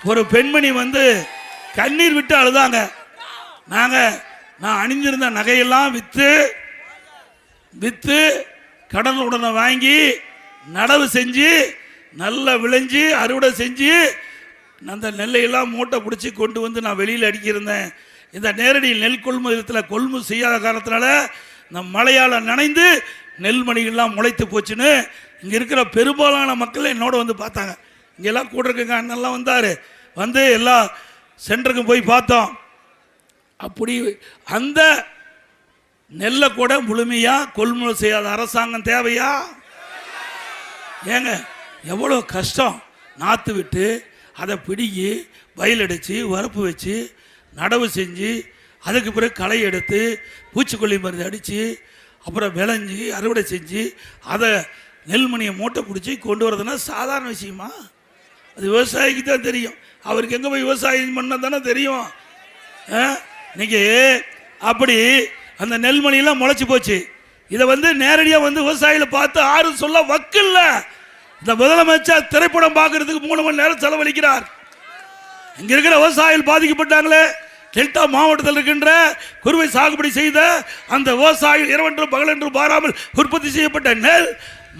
S1: ஒரு பெண்மணி வந்து கண்ணீர் விட்டு அழுதாங்க. நான் அணிந்திருந்த நகையெல்லாம் விற்று கடன் உடனே வாங்கி நடவு செஞ்சு நல்லா விளைஞ்சி அறுவடை செஞ்சு அந்த நெல்லையெல்லாம் மூட்டை பிடிச்சி கொண்டு வந்து நான் வெளியில் அடிக்கியிருந்தேன். இந்த நேரடி நெல் கொள்முதலத்தில் கொள்முதல் செய்யாத காரணத்தினால இந்த மழையால் நனைந்து நெல்மணிகள்லாம் முளைத்து போச்சுன்னு இங்கே இருக்கிற பெரும்பாலான மக்கள் என்னோட வந்து பார்த்தாங்க. இங்கெல்லாம் கூட இருக்குங்க அண்ணெல்லாம் வந்தார். வந்து எல்லா சென்டருக்கும் போய் பார்த்தோம். அப்படி அந்த நெல்லை கூட முழுமையாக கொள்முதல் செய்யாத அரசாங்கம் தேவையா? ஏங்க எவ்வளோ கஷ்டம். நாற்று விட்டு அதை பிடுங்கி வயலடித்து வரப்பு வச்சு நடவு செஞ்சு அதுக்கு பிறகு களை எடுத்து பூச்சிக்கொல்லி மருந்து அடித்து அப்புறம் விளைஞ்சி அறுவடை செஞ்சு அதை நெல்மணியை மூட்டை பிடிச்சி கொண்டு வரதுன்னா சாதாரண விஷயமா? அது விவசாயிக்கு தான் தெரியும். அவருக்கு எங்கே போய் விவசாயம் பண்ண தானே தெரியும். இன்னைக்கு அப்படி அந்த நெல்மணியெல்லாம் முளைச்சி போச்சு. இதை வந்து நேரடியாக வந்து விவசாயிகளை பார்த்து ஆறும் சொல்ல வக்கில்ல. இந்த முதலமைச்சர் திரைப்படம் பார்க்கறதுக்கு 3 மணி நேரம் செலவழிக்கிறார். இங்கே இருக்கிற விவசாயிகள் பாதிக்கப்பட்டாங்களே, டெல்டா மாவட்டத்தில் இருக்கின்ற குறுவை சாகுபடி செய்த அந்த விவசாயிகள் இரவென்றும் பகலென்றும் பாராமல் உற்பத்தி செய்யப்பட்ட நெல்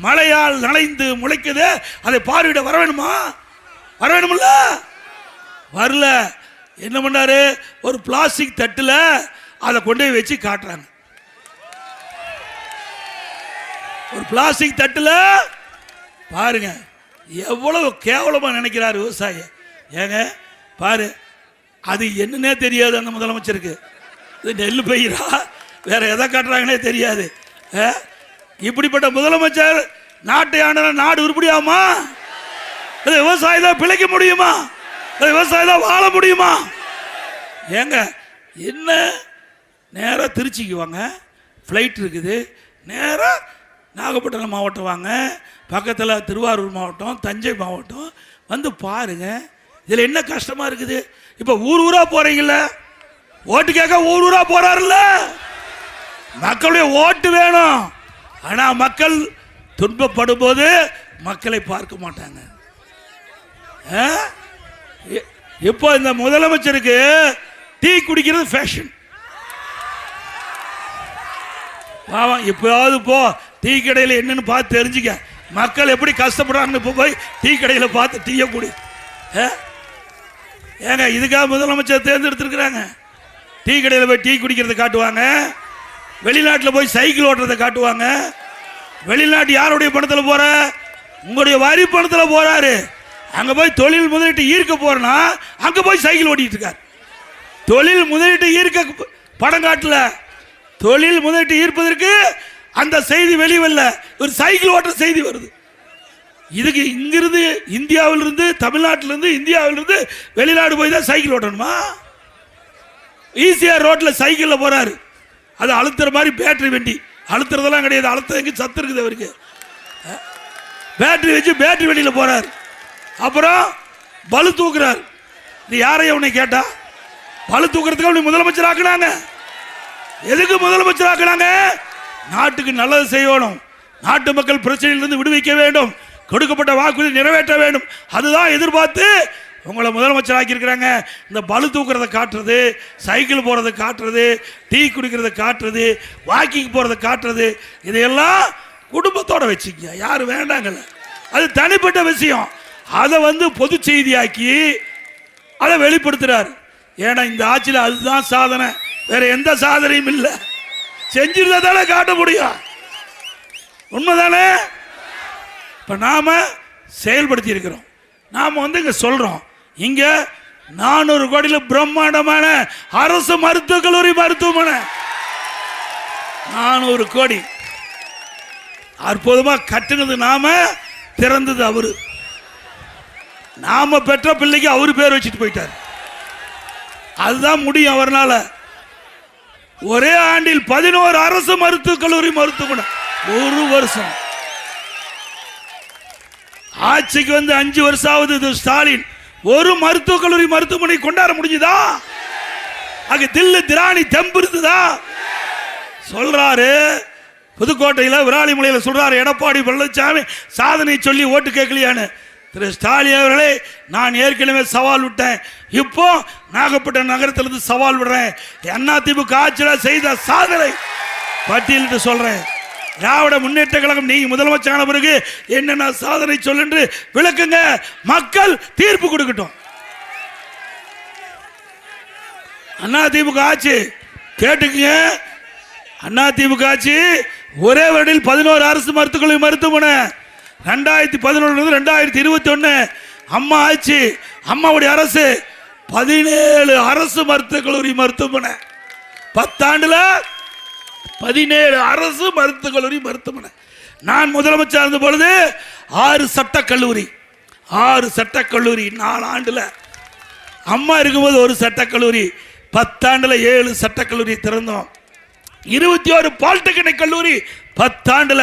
S1: மழையால் நனைந்து முளைக்குது. அதை பார்வையிட வர வேணுமா? வர வேணுமில்ல? வரல. என்ன பண்ணாரு? ஒரு பிளாஸ்டிக் தட்டில் அதை கொண்டு போய் வச்சு காட்டுறாங்க. ஒரு பிளாஸ்டிக் தட்டில் பாருங்க எவ்வளவு கேவலமா நினைக்கிறார் விவசாயி. ஏங்க பாரு, அது என்னன்னே தெரியாது அந்த முதலமைச்சருக்கு. இது நெல் பயிரா வேற எதை காட்டுறாங்கன்னே தெரியாது. இப்படிப்பட்ட முதலமைச்சர் நாட்டை ஆண்ட நாடு உருப்படியாமா? விவசாயி தான் பிழைக்க முடியுமா? விவசாயி தான் வாழ முடியுமா? ஏங்க என்ன நேராக திருச்சிக்கு வாங்க, ஃப்ளைட் இருக்குது. நேராக நாகப்பட்டினம் மாவட்டம் வாங்க, பக்கத்தில் திருவாரூர் மாவட்டம், தஞ்சை மாவட்டம் வந்து பாருங்க. இதில் என்ன கஷ்டமாக இருக்குது? இப்போ ஊரா போறீங்கல்ல, ஓட்டு கேட்க ஊரா போறாருல்ல. மக்களுடைய ஓட்டு வேணும். ஆனால் மக்கள் துன்பப்படும் போது மக்களை பார்க்க மாட்டாங்க. இப்போ இந்த முதலமைச்சருக்கு டீ குடிக்கிறது ஃபேஷன். இப்போயாவது போ டீ கடையில் என்னன்னு பார்த்து தெரிஞ்சுக்க. மக்கள் எப்படி கஷ்டப்படுறாங்கன்னு இப்போ போய் டீ கடையில் பார்த்து டீயை குடி. ஏங்க இதுக்காக முதலமைச்சர் தேர்ந்தெடுத்திருக்கிறாங்க. டீ கடையில் போய் டீ குடிக்கிறத காட்டுவாங்க, வெளிநாட்டில் போய் சைக்கிள் ஓட்டுறதை காட்டுவாங்க. வெளிநாட்டு யாருடைய பணத்தில் போற? உங்களுடைய வரி பணத்தில் போறாரு. அங்கே போய் தொழில் முதலீட்டு ஈர்க்க போறனா அங்கே போய் சைக்கிள் ஓட்டிட்டு இருக்காரு. தொழில் முதலீட்டு ஈர்க்க படம் காட்டல, தொழில் முதலீட்டு ஈர்ப்பதற்கு அந்த செய்தி வெளிவல்ல, ஒரு சைக்கிள் ஓட்டுற செய்தி வருது. இதுக்கு இங்கிருந்து இந்தியாவிலிருந்து தமிழ்நாட்டிலிருந்து இந்தியாவிலிருந்து வெளிநாடு போய் தான் சைக்கிள் ஓட்டணுமா? ஈஸியாக ரோட்டில் சைக்கிளில் போறாரு. அது அழுத்துற மாதிரி பேட்டரி வண்டி, அழுத்துறதெல்லாம் கிடையாது. அழுத்தங்க சத்து இருக்குது அவருக்கு. பேட்டரி வச்சு பேட்டரி வண்டியில் போறாரு. அப்புறம் பளு தூக்குறாரு. இது யாரையும் உன்னை கேட்டா? பளு தூக்குறதுக்கு அவனை முதலமைச்சர் ஆக்குனாங்க. எதுக்கு முதலமைச்சர் ஆக்குனாங்க? நாட்டுக்கு நல்லது செய்யணும், நாட்டு மக்கள் பிரச்சனையிலிருந்து விடுவிக்க வேண்டும், கொடுக்கப்பட்ட வாக்குறுதி நிறைவேற்ற வேண்டும். அதுதான் எதிர்பார்த்து உங்களை முதலமைச்சர் ஆக்கியிருக்கிறாங்க. இந்த பளு தூக்குறதை காட்டுறது, சைக்கிள் போகிறத காட்டுறது, டீ குடிக்கிறத காட்டுறது, வாக்கிங் போகிறத காட்டுறது, இதையெல்லாம் குடும்பத்தோட வச்சுக்க. யாரும் வேண்டாங்கல்ல, அது தனிப்பட்ட விஷயம். அதை வந்து பொது செய்தியாக்கி அதை வெளிப்படுத்துறாரு. ஏன்னா இந்த ஆட்சியில் அதுதான் சாதனை, வேற எந்த சாதனையும் இல்லை. செஞ்சிருந்ததால காட்ட முடியும். உண்மைதானே? இப்போ நாம செயல்படுத்தி இருக்கிறோம். நாம வந்து இங்க சொல்றோம், இங்க 400 கோடியில் பிரம்மாண்டமான அரசு மருத்துவக் கல்லூரி மருத்துவமனை 400 கோடி அற்புதமா கட்டுனது நாம, திறந்தது அவரு. நாம பெற்ற பிள்ளைக்கு அவரு பேர் வச்சுட்டு போயிட்டார். அதுதான் முடியும் அவர்னால. ஒரே ஆண்டில் 11 அரசு மருத்துவக் கல்லூரி மருத்துவமனை. ஒரு வருஷம் ஆட்சிக்கு வந்து 5 வருஷம் ஆகுது. ஸ்டாலின் ஒரு மருத்துவக் கல்லூரி மருத்துவமனை கொண்டாட முடிஞ்சுதா? அங்க தில்லு திராணி தெம்பு இருக்குதா? சொல்றாரு புதுக்கோட்டையில் விராலிமலையில் சொல்றாரு எடப்பாடி பழனிசாமி சாதனை சொல்லி ஓட்டு கேட்கலையான்னு. திரு ஸ்டாலின் அவர்களே, நான் ஏற்கனவே சவால் விட்டேன், இப்போ நாகப்பட்டினம் நகரத்திலிருந்து சவால் விடுறேன். அதிமுக ஆட்சியில் செய்த சாதனை பட்டியலிட்டு சொல்றேன். திராவிட முன்னேற்ற கழகம் நீங்க முதலமைச்சரான பிறகு என்னென்ன சாதனை சொல்லு விளக்குங்க, மக்கள் தீர்ப்பு கொடுக்கட்டும். அதிமுக ஆட்சி கேட்டுக்குங்க. அதிமுக ஆட்சி ஒரே வருடம் 11 அரசு மருத்துவக் கல்லூரி மருத்துவமனை. 2011 2021 அம்மா ஆட்சி, அம்மாவுடைய அரசு 17 அரசு மருத்துவக் கல்லூரி மருத்துவமனை. 10 ஆண்டுல 17 அரசு மருத்துவக் கல்லூரி மருத்துவமனை. நான் முதலமைச்சர் இருந்த பொழுது 6 சட்டக்கல்லூரி 4 ஆண்டுல. அம்மா இருக்கும்போது ஒரு சட்டக்கல்லூரி, 10 ஆண்டுல 7 சட்டக்கல்லூரி திறந்தோம். 21 பாலிடெக்னிக் கல்லூரி 10 ஆண்டுல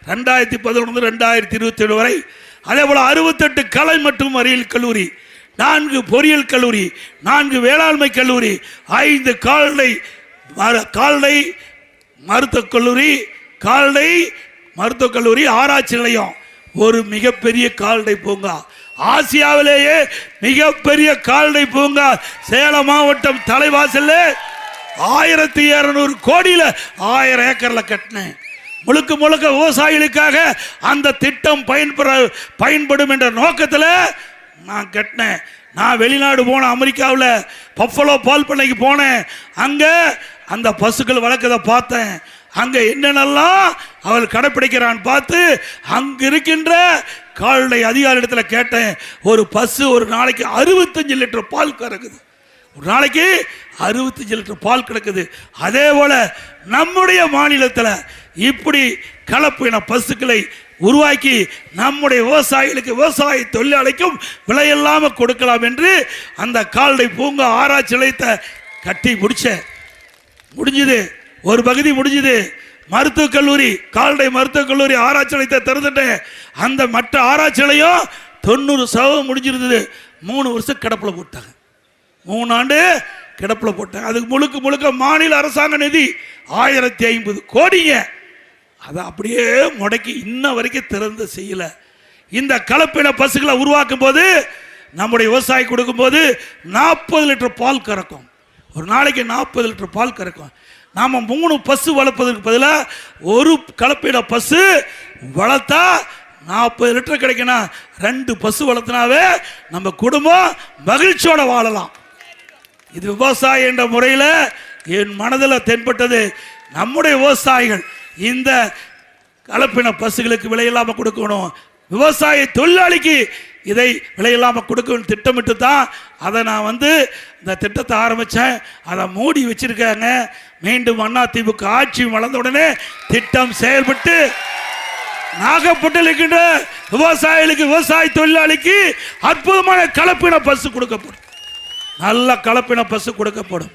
S1: 2011 2027 வரை. அதே போல 68 கலை மற்றும் அறிவியல் கல்லூரி, 4 பொறியியல் கல்லூரி, 4 வேளாண்மை கல்லூரி, 5 கால்நடை மருத்துவக் கல்லூரி, கால்நடை மருத்துவக் கல்லூரி, ஆராய்ச்சி நிலையம், ஒரு மிகப்பெரிய கால்நடை பூங்கா, ஆசியாவிலேயே மிகப்பெரிய கால்நடை பூங்கா சேலம் மாவட்டம் தலைவாசல்ல 1200 கோடியில 1000 ஏக்கர்ல கட்டினேன். முழுக்க முழுக்க விவசாயிகளுக்காக அந்த திட்டம் பயன்படும் என்ற நோக்கத்தில் நான் கட்டினேன். நான் வெளிநாடு போனேன், அமெரிக்காவில் பஃபலோ பால் பண்ணைக்கு போனேன். அங்க அந்த பசுக்கள் வளர்க்கதை பார்த்தேன். அங்க என்னென்னலாம் அவள் கடைப்பிடிக்கிறான் பார்த்து அங்க இருக்கின்ற கால்நடை அதிகாரிடத்தில் கேட்டேன். ஒரு பசு ஒரு நாளைக்கு 65 லிட்டர் பால் கறக்குது. ஒரு நாளைக்கு 65 லிட்டர் பால் கிடக்குது. அதே போல நம்முடைய மாநிலத்தில் இப்படி கலப்பின பசுக்களை உருவாக்கி நம்முடைய விவசாயிகளுக்கு, விவசாய தொழிலாளிக்கும் விலையில்லாமல் கொடுக்கலாம் என்று அந்த கால்நடை பூங்கா ஆராய்ச்சி நிலையத்தை கட்டி முடிஞ்சது. ஒரு பகுதி முடிஞ்சது. மருத்துவக் கல்லூரி, கால்நடை மருத்துவக் கல்லூரி ஆராய்ச்சி நிலையத்தை திறந்துட்டேன். அந்த மற்ற ஆராய்ச்சி நிலையம் 90% முடிஞ்சிருந்தது. 3 வருஷம் கிடப்பில் போட்டாங்க. 3 ஆண்டு கிடப்பில் போட்டாங்க. அதுக்கு முழுக்க முழுக்க மாநில அரசாங்க நிதி 1050 கோடிங்க. அதை அப்படியே முடக்கி இன்ன வரைக்கும் திறந்து செய்யல. இந்த கலப்பின பசுக்களை உருவாக்கும் போது நம்முடைய விவசாயி கொடுக்கும் போது 40 லிட்டர் பால் கறக்கும். ஒரு நாளைக்கு 40 லிட்டர் பால் கறக்கும். நாம 3 பசு வளர்ப்பதற்கு பதிலாக ஒரு கலப்பின பசு வளர்த்தா 40 லிட்டர் கிடைக்கணும். 2 பசு வளர்த்தினாவே நம்ம குடும்பம் மகிழ்ச்சியோட வாழலாம். இது விவசாயம் என்ற முறையில் என் மனதில் தென்பட்டது. நம்முடைய விவசாயிகள் இந்த கலப்பின பசுகளுக்கு விலையில்லாமல் கொடுக்கணும், விவசாய தொழிலாளிக்கு இதை விலையில்லாமல் கொடுக்கணும் திட்டமிட்டு தான் அதை நான் இந்த திட்டத்தை ஆரம்பித்தேன். அதை மூடி வச்சிருக்காங்க. மீண்டும் அதிமுக ஆட்சி வளர்ந்த உடனே திட்டம் செயல்பட்டு நாகப்பட்டில் இருக்கின்ற விவசாயிகளுக்கு, விவசாய தொழிலாளிக்கு அற்புதமான கலப்பின பசு கொடுக்கப்படும். நல்ல கலப்பின பசு கொடுக்கப்படும்.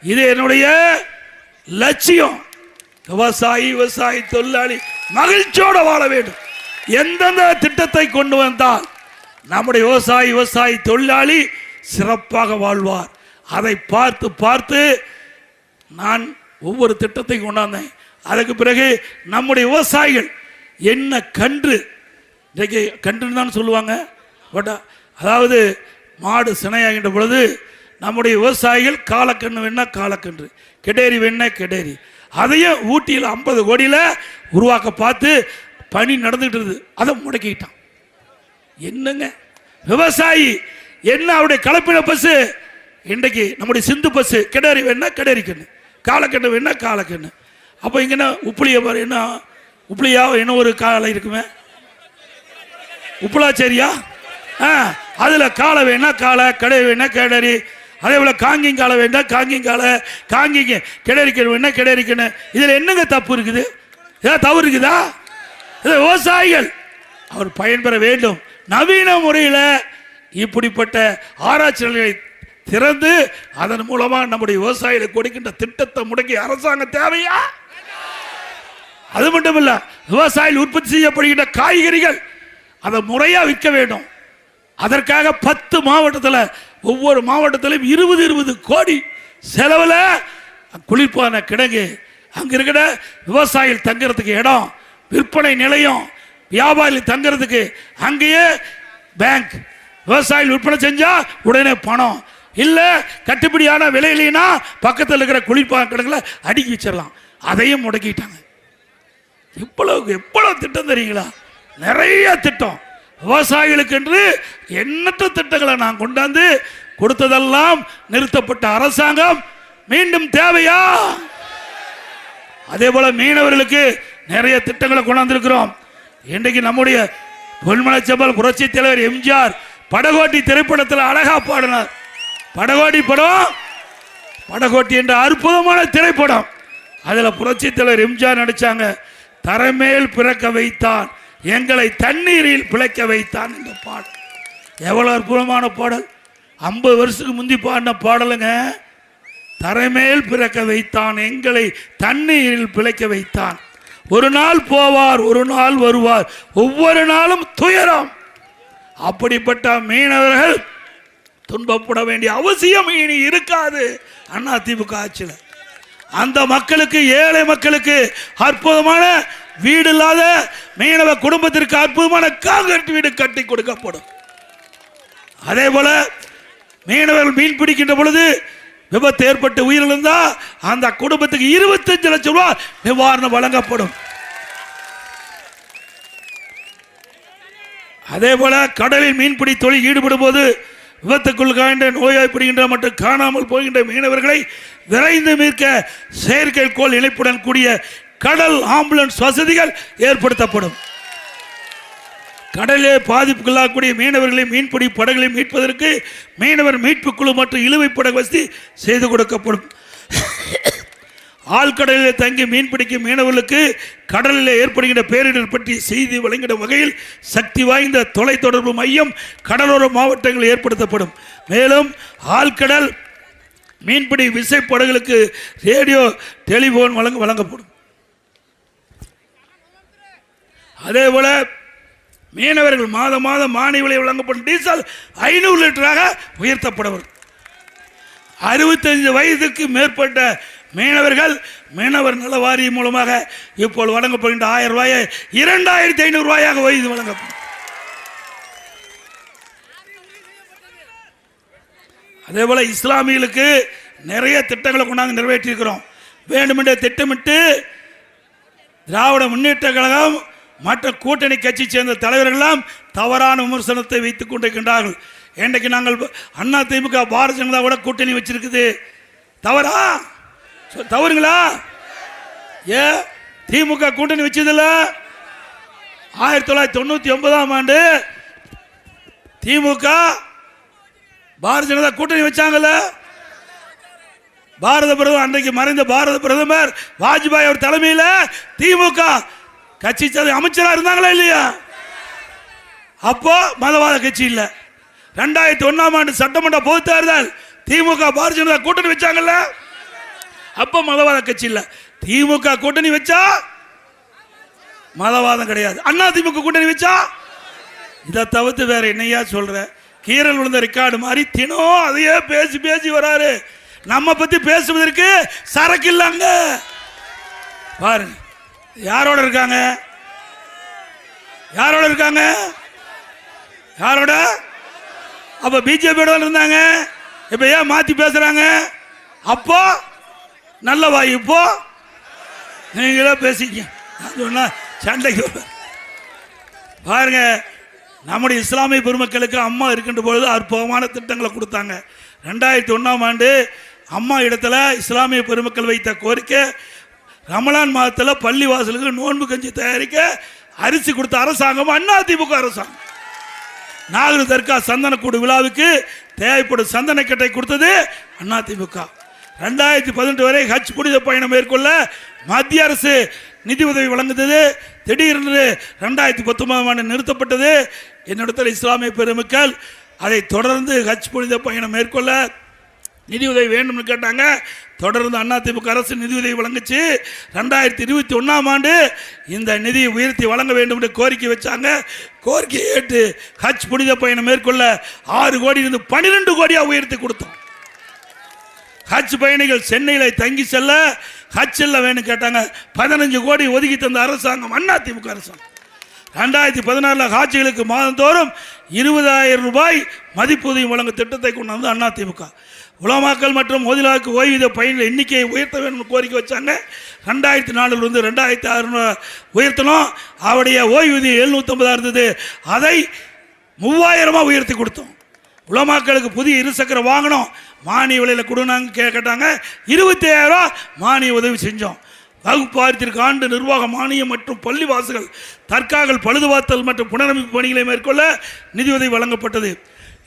S1: இது என்னுடைய லட்சியம். விவசாய தொழிலாளி மகிழ்ச்சியோட வாழ வேண்டும். எந்தெந்த திட்டத்தை கொண்டு வந்தால் நம்முடைய விவசாய தொழிலாளி சிறப்பாக வாழ்வார், அதை பார்த்து நான் ஒவ்வொரு திட்டத்தை கொண்டாந்தேன். அதுக்கு பிறகு நம்முடைய விவசாயிகள் என்ன கன்று தான் சொல்லுவாங்க. அதாவது மாடு சினையாகின்ற பொழுது நம்முடைய விவசாயிகள் காலக்கன்று வேணா காலக்கன்று, கெடேரி வேணா கெடேரி, அதையும் ஊட்டியில் 50 கோடியில் உருவாக்க பார்த்து பணி நடந்துகிட்டு இருக்குது. அதை முடக்கிட்டான். என்னங்க விவசாயி என்ன அவருடைய கலப்பின பசு இன்றைக்கு நம்முடைய சிந்து பசு கெடேரி வேணா கெடேரி கண்ணு, காலக்கண்ணு வேணா காலக்கண்ணு. அப்போ இங்கன்னா உப்புளிய பாரு, என்ன உப்புளியா என்ன ஒரு காலை இருக்குமே, உப்புளாச்சேரியா, அதில் காலை வேணா காலை, கடை வேணா கேடரி, அதே போல் காங்கிங் காலை வேணா காங்கிங் காலை, காங்கிங்க கிடரிக்கணும் வேணா கிடரிக்கணும். இதில் என்னங்க தப்பு இருக்குது? ஏதாவது தவறு இருக்குதா? இதை விவசாயிகள் அவர் பயன்பெற வேண்டும். நவீன முறையில் இப்படிப்பட்ட ஆராய்ச்சி நிலையை திறந்து அதன் மூலமாக நம்முடைய விவசாயிகளுக்கு கொடுக்கின்ற திட்டத்தை முடக்கி அரசாங்கம் தேவையா? அது மட்டும் இல்ல, விவசாயிகள் உற்பத்தி செய்யப்படுகின்ற காய்கறிகள் அதை முறையா விற்க வேண்டும். அதற்காக 10 மாவட்டத்தில் ஒவ்வொரு மாவட்டத்திலும் 20 கோடி செலவில் குளிர்பான கிடங்கு, அங்க இருக்கிற விவசாயிகள் தங்கிறதுக்கு இடம், விற்பனை நிலையம், வியாபாரிகள் தங்கிறதுக்கு அங்கேயே பேங்க், விவசாயிகள் விற்பனை செஞ்சா உடனே பணம் இல்ல, கட்டுப்படியான விலையினா பக்கத்தில் இருக்கிற குளிர்பான கிடங்குல அடுக்கி வச்சிடலாம். அதையும் முடக்கிட்டாங்க. எவ்வளவு திட்டம் தெரியுங்களா? நிறைய திட்டம் விவசாயிகளுக்கு என்று எண்ணற்ற திட்டங்களை நான் கொண்டாந்து கொடுத்ததெல்லாம் நிறுத்தப்பட்ட அரசாங்கம் மீண்டும் தேவையா? அதே போல மீனவர்களுக்கு நிறைய திட்டங்களை கொண்டாந்திருக்கிறோம். இன்றைக்கு நம்முடைய பொன்மனச்செம்மல் புரட்சி தலைவர் எம்ஜிஆர் படகோட்டி திரைப்படத்தில் அழகா பாடினார். படகோட்டி படம், படகோட்டி என்ற அற்புதமான திரைப்படம். அதில் புரட்சி தலைவர் எம்ஜிஆர் நடிச்சாங்க. தரைமேல் பிறக்க வைத்தான், எங்களை தண்ணீரில் பிழைக்க வைத்தான் என்ற பாடல். எவ்வளவு அற்புதமான பாடல்! 50 வருஷத்துக்கு முந்தி பாடின பாடலுங்க. தரைமேல் பிறக்க வைத்தான், எங்களை தண்ணீரில் பிழைக்க வைத்தான். ஒரு நாள் போவார், ஒரு நாள் வருவார், ஒவ்வொரு நாளும் துயரம். அப்படிப்பட்ட மீனவர்கள் துன்பப்பட வேண்டிய அவசியம் இனி இருக்காது. அதிமுக ஆட்சியில் அந்த மக்களுக்கு, ஏழை மக்களுக்கு அற்புதமான வீடு இல்லாத மீனவ குடும்பத்திற்கு அற்புதமான காங்கிரீட் வீடு கட்டி கொடுக்கப்படும். அதே போல மீனவர்கள் மீன் பிடிக்கின்ற பொழுது விபத்து ஏற்பட்டு உயிரிழந்தா அந்த குடும்பத்துக்கு 25 லட்சம் ரூபாய் நிவாரணம் வழங்கப்படும். அதே போல கடலில் மீன்பிடி தொழில் ஈடுபடும் போது விபத்துக்குள்ளாகின்ற, நோய்வாய்ப்படுகின்ற மற்றும் காணாமல் போகின்ற மீனவர்களை விரைந்து மீட்க செயற்கைக்கோள் இணைப்புடன் கூடிய கடல் ஆம்புலன்ஸ் வசதிகள் ஏற்படுத்தப்படும். கடலிலே பாதிப்புக்குள்ளாகக்கூடிய மீனவர்களை மீன்பிடி படகுகளை மீட்பதற்கு மீனவர் மீட்பு குழு மற்றும் இழுவை படகு வசதி செய்து கொடுக்கப்படும். ஆழ்கடலில் தங்கி மீன்பிடிக்கும் மீனவர்களுக்கு கடலில் ஏற்படுகின்ற பேரிடர் பற்றிய செய்தி வழங்கிடும் வகையில் சக்தி வாய்ந்த தொலைத்தொடர்பு மையம் கடலோர மாவட்டங்களில் ஏற்படுத்தப்படும். மேலும் ஆழ்கடல் மீன்பிடி விசைப்படகுகளுக்கு ரேடியோ டெலிபோன் வழங்கப்படும். அதே போல மீனவர்கள் மாதம் மானிய விலை வழங்கப்படும் டீசல் 500 லிட்டராக உயர்த்தப்படும். 65 வயதுக்கு மேற்பட்ட மீனவர்கள் மீனவர் நல வாரியம் மூலமாக இப்போது வழங்கப்படுகின்ற 1000 ரூபாயை 2500 ரூபாயாக வயது வழங்கப்படும். அதே போல இஸ்லாமியர்களுக்கு நிறைய திட்டங்களை கொண்டாந்து நிறைவேற்றியிருக்கிறோம். வேண்டுமென்றே திட்டமிட்டு திராவிட முன்னேற்ற கழகம் மற்ற கூட்டணி கட்சி சேர்ந்த தலைவர்களெல்லாம் தவறான விமர்சனத்தை வைத்துக் கொண்டிருக்கின்றார்கள். இன்றைக்கு நாங்கள் அதிமுக பாரதிய ஜனதா கூட கூட்டணி வச்சிருக்குது. தவறா? தவறுங்களா? திமுக கூட்டணி வச்சதில்ல. 1999ஆம் ஆண்டு திமுக பாரதிய ஜனதா கூட்டணி வச்சாங்கல்ல. பாரத பிரதமர், அன்றைக்கு மறைந்த பாரத பிரதமர் வாஜ்பாய் அவர் தலைமையில் திமுக கட்சி அமைச்சராக இருந்தாங்களா இல்லையா? அப்போ மதவாத கட்சி இல்ல. 2001ஆம் ஆண்டு சட்டமன்ற பொது தேர்தல் திமுக பாரதிய ஜனதா கூட்டணி வச்சாங்கல்ல. அப்போ மதவாத கட்சி இல்ல. திமுக கூட்டணி வச்சா மதவாதம் கிடையாது. அண்ணா திமுக கூட்டணி வச்சா இதை தவிர்த்து வேற என்னையா சொல்ற? கீரல் விழுந்த ரெக்கார்டு மாதிரி தினம் அதையே பேசி பேசி வராரு. நம்ம பத்தி பேசுவதற்கு சரக்கு இல்லங்க. பாருங்க யாரோட இருக்காங்க, யாரோட இருக்காங்க, யாரோட? அப்ப பிஜேபியோட இருந்தாங்க. இப்ப ஏன் மாத்தி பேசுறாங்க? அப்போ நல்ல வாய், இப்போ நீங்களே பேசிக்க சொன்னா சண்டைக்கு பாருங்க. நம்முடைய இஸ்லாமிய பெருமக்களுக்கு அம்மா இருக்கின்ற பொழுது அற்புதமான திட்டங்களை கொடுத்தாங்க. 2001ஆம் ஆண்டு அம்மா இடத்துல இஸ்லாமிய பெருமக்கள் வைத்த கோரிக்கை, ரமலான் மாதத்தில் பள்ளி வாசலுக்கு நோன்பு கஞ்சி தயாரிக்க அரிசி கொடுத்த அரசாங்கம் அதிமுக அரசாங்கம். நாகூர் தர்கா சந்தனக்கூடு விழாவுக்கு தேவைப்படும் சந்தனக்கட்டை கொடுத்தது அதிமுக. 2018 வரை ஹஜ் புனித பயணம் மேற்கொள்ள மத்திய அரசு நிதி உதவி வழங்குகிறது. திடீரென்று 2019ஆம் ஆண்டு நிறுத்தப்பட்டது. என்னிடத்தில் இஸ்லாமிய பெருமக்கள் அதை தொடர்ந்து ஹஜ் புனித பயணம் மேற்கொள்ள நிதியுதவி வேண்டும்னு கேட்டாங்க. தொடர்ந்து அதிமுக அரசு நிதியுதவி வழங்குச்சு. 2021ஆம் ஆண்டு இந்த நிதியை உயர்த்தி வழங்க வேண்டும் என்று கோரிக்கை வச்சாங்க. கோரிக்கை ஏற்று ஹஜ் புனித பயணம் மேற்கொள்ள 6 கோடியிலிருந்து 12 கோடியாக உயர்த்தி கொடுத்தோம். ஹஜ் பயணிகள் சென்னையில் தங்கி செல்ல ஹஜ்ஜில் வேணும் கேட்டாங்க. 15 கோடி ஒதுக்கி தந்த அரசாங்கம் அதிமுக அரசாங்கம். 2016 ஹாஜிகளுக்கு மாதந்தோறும் 20,000 ரூபாய் மதிப்பூதியம் வழங்கும் திட்டத்தை கொண்டு வந்து அதிமுக. உலமாக்கல் மற்றும் மோதிலாவுக்கு ஓய்வூதிய பயணிகள் எண்ணிக்கையை உயர்த்த வேண்டும் கோரிக்கை வச்சாங்க. 2004 2006 உயர்த்தணும். அவருடைய ஓய்வூதியம் 750 இருந்தது, அதை 3000 உயர்த்தி கொடுத்தோம். உலமாக்களுக்கு புதிய இருசக்கர வாகனம் மானிய விலையில் கொடுனாங்க கேட்டாங்க. 25,000 மானிய உதவி செஞ்சோம். வகுப்பாயத்திற்கு ஆண்டு நிர்வாக மானியம் மற்றும் பள்ளிவாசல்கள் தற்காகல் பழுதுபார்த்தல் மற்றும் புனரமைப்பு பணிகளை மேற்கொள்ள நிதியுதவி வழங்கப்பட்டது.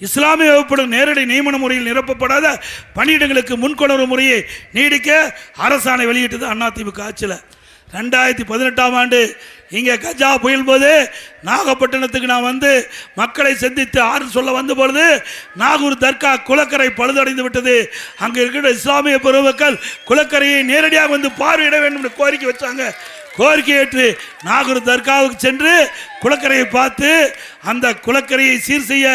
S1: இஸ்லாமிய வகுப்புடன் நேரடி நியமன முறையில் நிரப்பப்படாத பணியிடங்களுக்கு முன்கொணர்வு முறையை நீடிக்க அரசாணை வெளியிட்டது அதிமுக ஆட்சியில். 2018ஆம் ஆண்டு இங்கே கஜா புயல் போது நாகப்பட்டினத்துக்கு நான் வந்து மக்களை சந்தித்து ஆறு சொல்ல வந்த பொழுது நாகூர் தர்கா குளக்கரை பழுதடைந்து விட்டது. அங்கே இருக்கிற இஸ்லாமிய பெருமக்கள் குளக்கரையை நேரடியாக வந்து பார்வையிட வேண்டும் என்று கோரிக்கை வச்சாங்க. கோரிக்கை ஏற்று நாகூர் தர்காவுக்கு சென்று குளக்கரையை பார்த்து அந்த குளக்கரையை சீர் செய்ய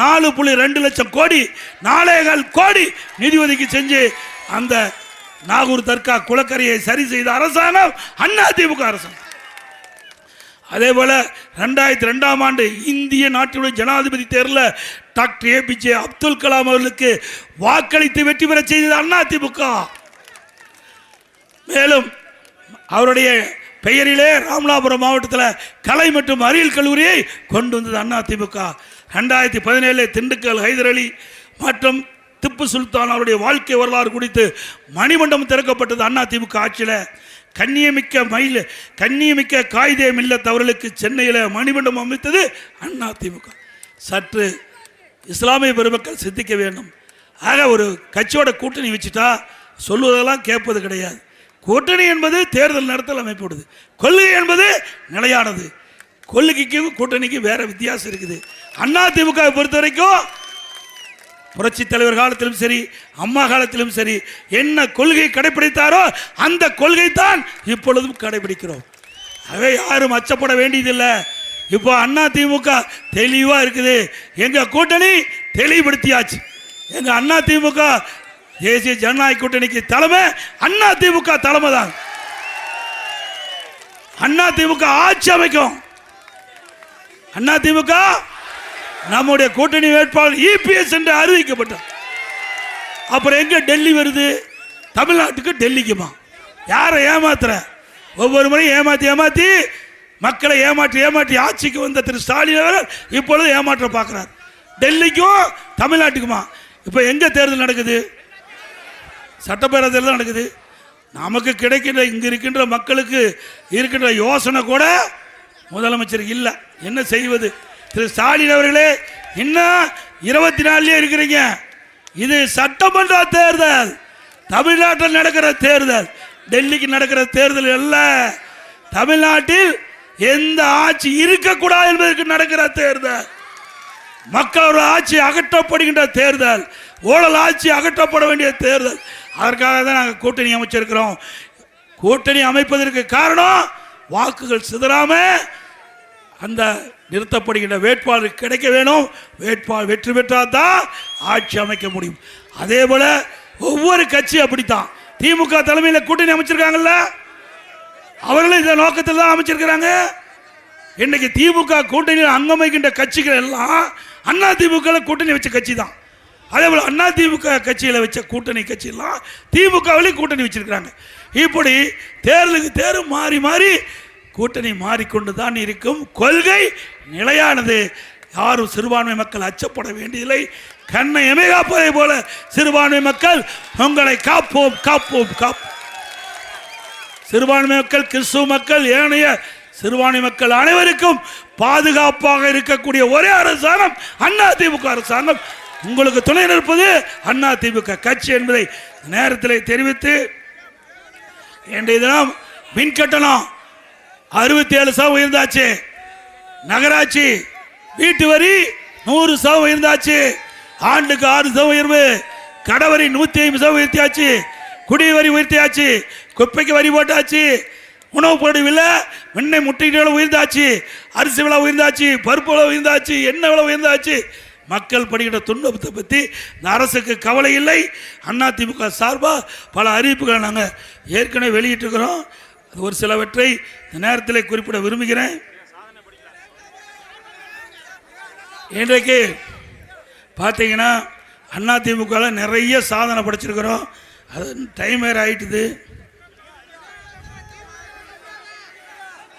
S1: 4.2 லட்சம் கோடி 4,4 கோடி நிதி ஒதுக்கி செஞ்சு அந்த நாகூர் தர்கா குளக்கரையை சரி செய்த அரசாங்கம் அதிமுக அரசாங்கம். அதே போல 2002ஆம் ஆண்டு இந்திய நாட்டினுடைய ஜனாதிபதி தேர்தலில் டாக்டர் APJ அப்துல் கலாம் அவர்களுக்கு வாக்களித்து வெற்றி பெற செய்தது அதிமுக. மேலும் அவருடைய பெயரிலே ராமநாதபுரம் மாவட்டத்தில் கலை மற்றும் அறிவியல் கல்லூரியை கொண்டு வந்தது அதிமுக. 2017 திண்டுக்கல் ஹைதர் அலி மற்றும் திப்பு சுல்தான் அவருடைய வாழ்க்கை வரலாறு குறித்து மணிமண்டபம் திறக்கப்பட்டது அதிமுக ஆட்சியில். கண்ணியமிக்க காயிதே மில்லத் அவர்களுக்கு சென்னையில் மணிமண்டபம் அமைத்தது அதிமுக. சற்று இஸ்லாமிய பெருமக்கள் சிந்திக்க வேண்டும். ஆக ஒரு கட்சியோட கூட்டணி வச்சுட்டா சொல்லுவதெல்லாம் கேட்பது கிடையாது. கூட்டணி என்பது தேர்தல் நடத்தல் அமைப்படுது, கொள்கை என்பது நிலையானது. கொள்கைக்கும் கூட்டணிக்கும் வேற வித்தியாசம் இருக்குது. அதிமுக பொறுத்த வரைக்கும் புரட்சி தலைவர் காலத்திலும் சரி அம்மா காலத்திலும் சரி என்ன கொள்கை கடைபிடித்தாரோ அந்த கொள்கை தான் இப்பொழுதும் கடைபிடிக்கிறோம். ஆகவே யாரும் அச்சப்பட வேண்டியதில்லை. இப்போ அதிமுக தெளிவா இருக்குது. எங்க கூட்டணி தெளிவுபடுத்தியாச்சு. எங்க அதிமுக தேசிய ஜனநாயக கூட்டணிக்கு தலைமை அதிமுக தலைமை தான். அதிமுக ஆட்சி அமைக்கும். அதிமுக நம்முடைய கூட்டணி வேட்பாளர் EPS என்று அறிவிக்கப்பட்டார். அப்புறம் எங்க டெல்லி வருது? தமிழ்நாட்டுக்கு டெல்லிக்குமா? யாரை ஏமாத்துற? ஒவ்வொரு முறையும் ஏமாத்தி மக்களை ஏமாற்றி ஆட்சிக்கு வந்த திரு ஸ்டாலின் அவர்கள் இப்பொழுது ஏமாற்ற பார்க்கிறார். டெல்லிக்கும் தமிழ்நாட்டுக்குமா? இப்போ எங்க தேர்தல் நடக்குது? சட்டப்பேரவை தேர்தல் நடக்குது. நமக்கு கிடைக்கின்ற இங்க இருக்கின்ற மக்களுக்கு இருக்கின்ற யோசனை கூட முதலமைச்சருக்கு இல்லை. என்ன செய்வது? திரு ஸ்டாலின் அவர்களே, இன்னும் 24 இருக்கிறீங்க. இது சட்டமன்ற தேர்தல், தமிழ்நாட்டில் நடக்கிற தேர்தல், டெல்லிக்கு நடக்கிற தேர்தல் அல்ல. தமிழ்நாட்டில் எந்த ஆட்சி இருக்கக்கூடாது என்பதற்கு நடக்கிற தேர்தல். மக்களோட ஆட்சி அகற்றப்படுகின்ற தேர்தல், ஊழல் ஆட்சி அகற்றப்பட வேண்டிய தேர்தல். அதற்காக தான் நாங்கள் கூட்டணி அமைச்சிருக்கிறோம். கூட்டணி அமைப்பதற்கு காரணம் வாக்குகள் சிதறாம அந்த நிறுத்தப்படுகின்ற வேட்பாளர் கிடைக்க வேணும். வேட்பாளர் வெற்றி பெற்றால் தான் ஆட்சி அமைக்க முடியும். அதே போல ஒவ்வொரு கட்சி அப்படித்தான். திமுக தலைமையில் கூட்டணி அமைச்சிருக்காங்கல்ல, அவர்களும் இந்த நோக்கத்தில் தான் அமைச்சிருக்கிறாங்க. இன்னைக்கு திமுக கூட்டணியில் அங்கம் வைக்கின்ற கட்சிகள் எல்லாம் அதிமுக கூட்டணி வச்ச கட்சி தான். அதே போல அதிமுக கட்சியில் வச்ச கூட்டணி கட்சியெல்லாம் திமுகவிலையும் கூட்டணி வச்சிருக்கிறாங்க. இப்படி தேர்தலுக்கு தேர்வு மாறி மாறி கூட்டணி மாறிக்கொண்டு தான் இருக்கும். கொள்கை நிலையானது. யாரும் சிறுபான்மை மக்கள் அச்சப்பட வேண்டியதில்லை. கண்ணை எமை காப்பதை போல சிறுபான்மை மக்கள் உங்களை காப்போம் காப்போம் காப்போம். சிறுபான்மை மக்கள், கிறிஸ்துவ மக்கள், ஏனைய சிறுபான்மை மக்கள் அனைவருக்கும் பாதுகாப்பாக இருக்கக்கூடிய ஒரே அரசாங்கம் அதிமுக அரசாங்கம். உங்களுக்கு துணை நிற்பது அதிமுக கட்சி என்பதை நேரத்தில் தெரிவித்து, இன்றைய தினம் மின் கட்டணம் 67% உயர்ந்தாச்சு. நகராட்சி வீட்டு வரி 100% உயர்ந்தாச்சு. ஆண்டுக்கு 6% உயர்வு. கடவரி 150% உயர்த்தியாச்சு, குடி வரி உயர்த்தியாச்சு, குப்பைக்கு வரி போட்டாச்சு, உணவு பொருள் விலை வெண்ணெய் முட்டைகளை உயர்ந்தாச்சு, அரிசி விலை உயர்ந்தாச்சு, பருப்பு விலை உயர்ந்தாச்சு, எண்ணெய் விலை உயர்ந்தாச்சு. மக்கள் படுகிற துன்பத்தை பற்றி இந்த அரசுக்கு கவலை இல்லை. அதிமுக சார்பாக பல அறிவிப்புகளை நாங்கள் ஏற்கனவே வெளியிட்டிருக்கிறோம். ஒரு சிலவற்றை இந்த நேரத்தில் குறிப்பிட விரும்புகிறேன். இன்றைக்கு பார்த்தீங்கன்னா அதிமுகவில் நிறைய சாதனை படைச்சிருக்கிறோம். அது டைம் வேறு ஆயிட்டுது.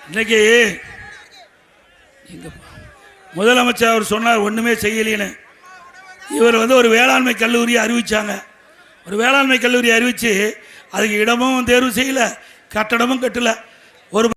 S1: இன்னைக்கு முதலமைச்சர் அவர் சொன்னார் ஒன்றுமே செய்யலைன்னு. இவர் ஒரு வேளாண்மை கல்லூரியை அறிவிச்சாங்க. ஒரு வேளாண்மை கல்லூரி அறிவித்து அதுக்கு இடமும் தேர்வு செய்யலை, கட்டடமும் கட்டலை. ஒரு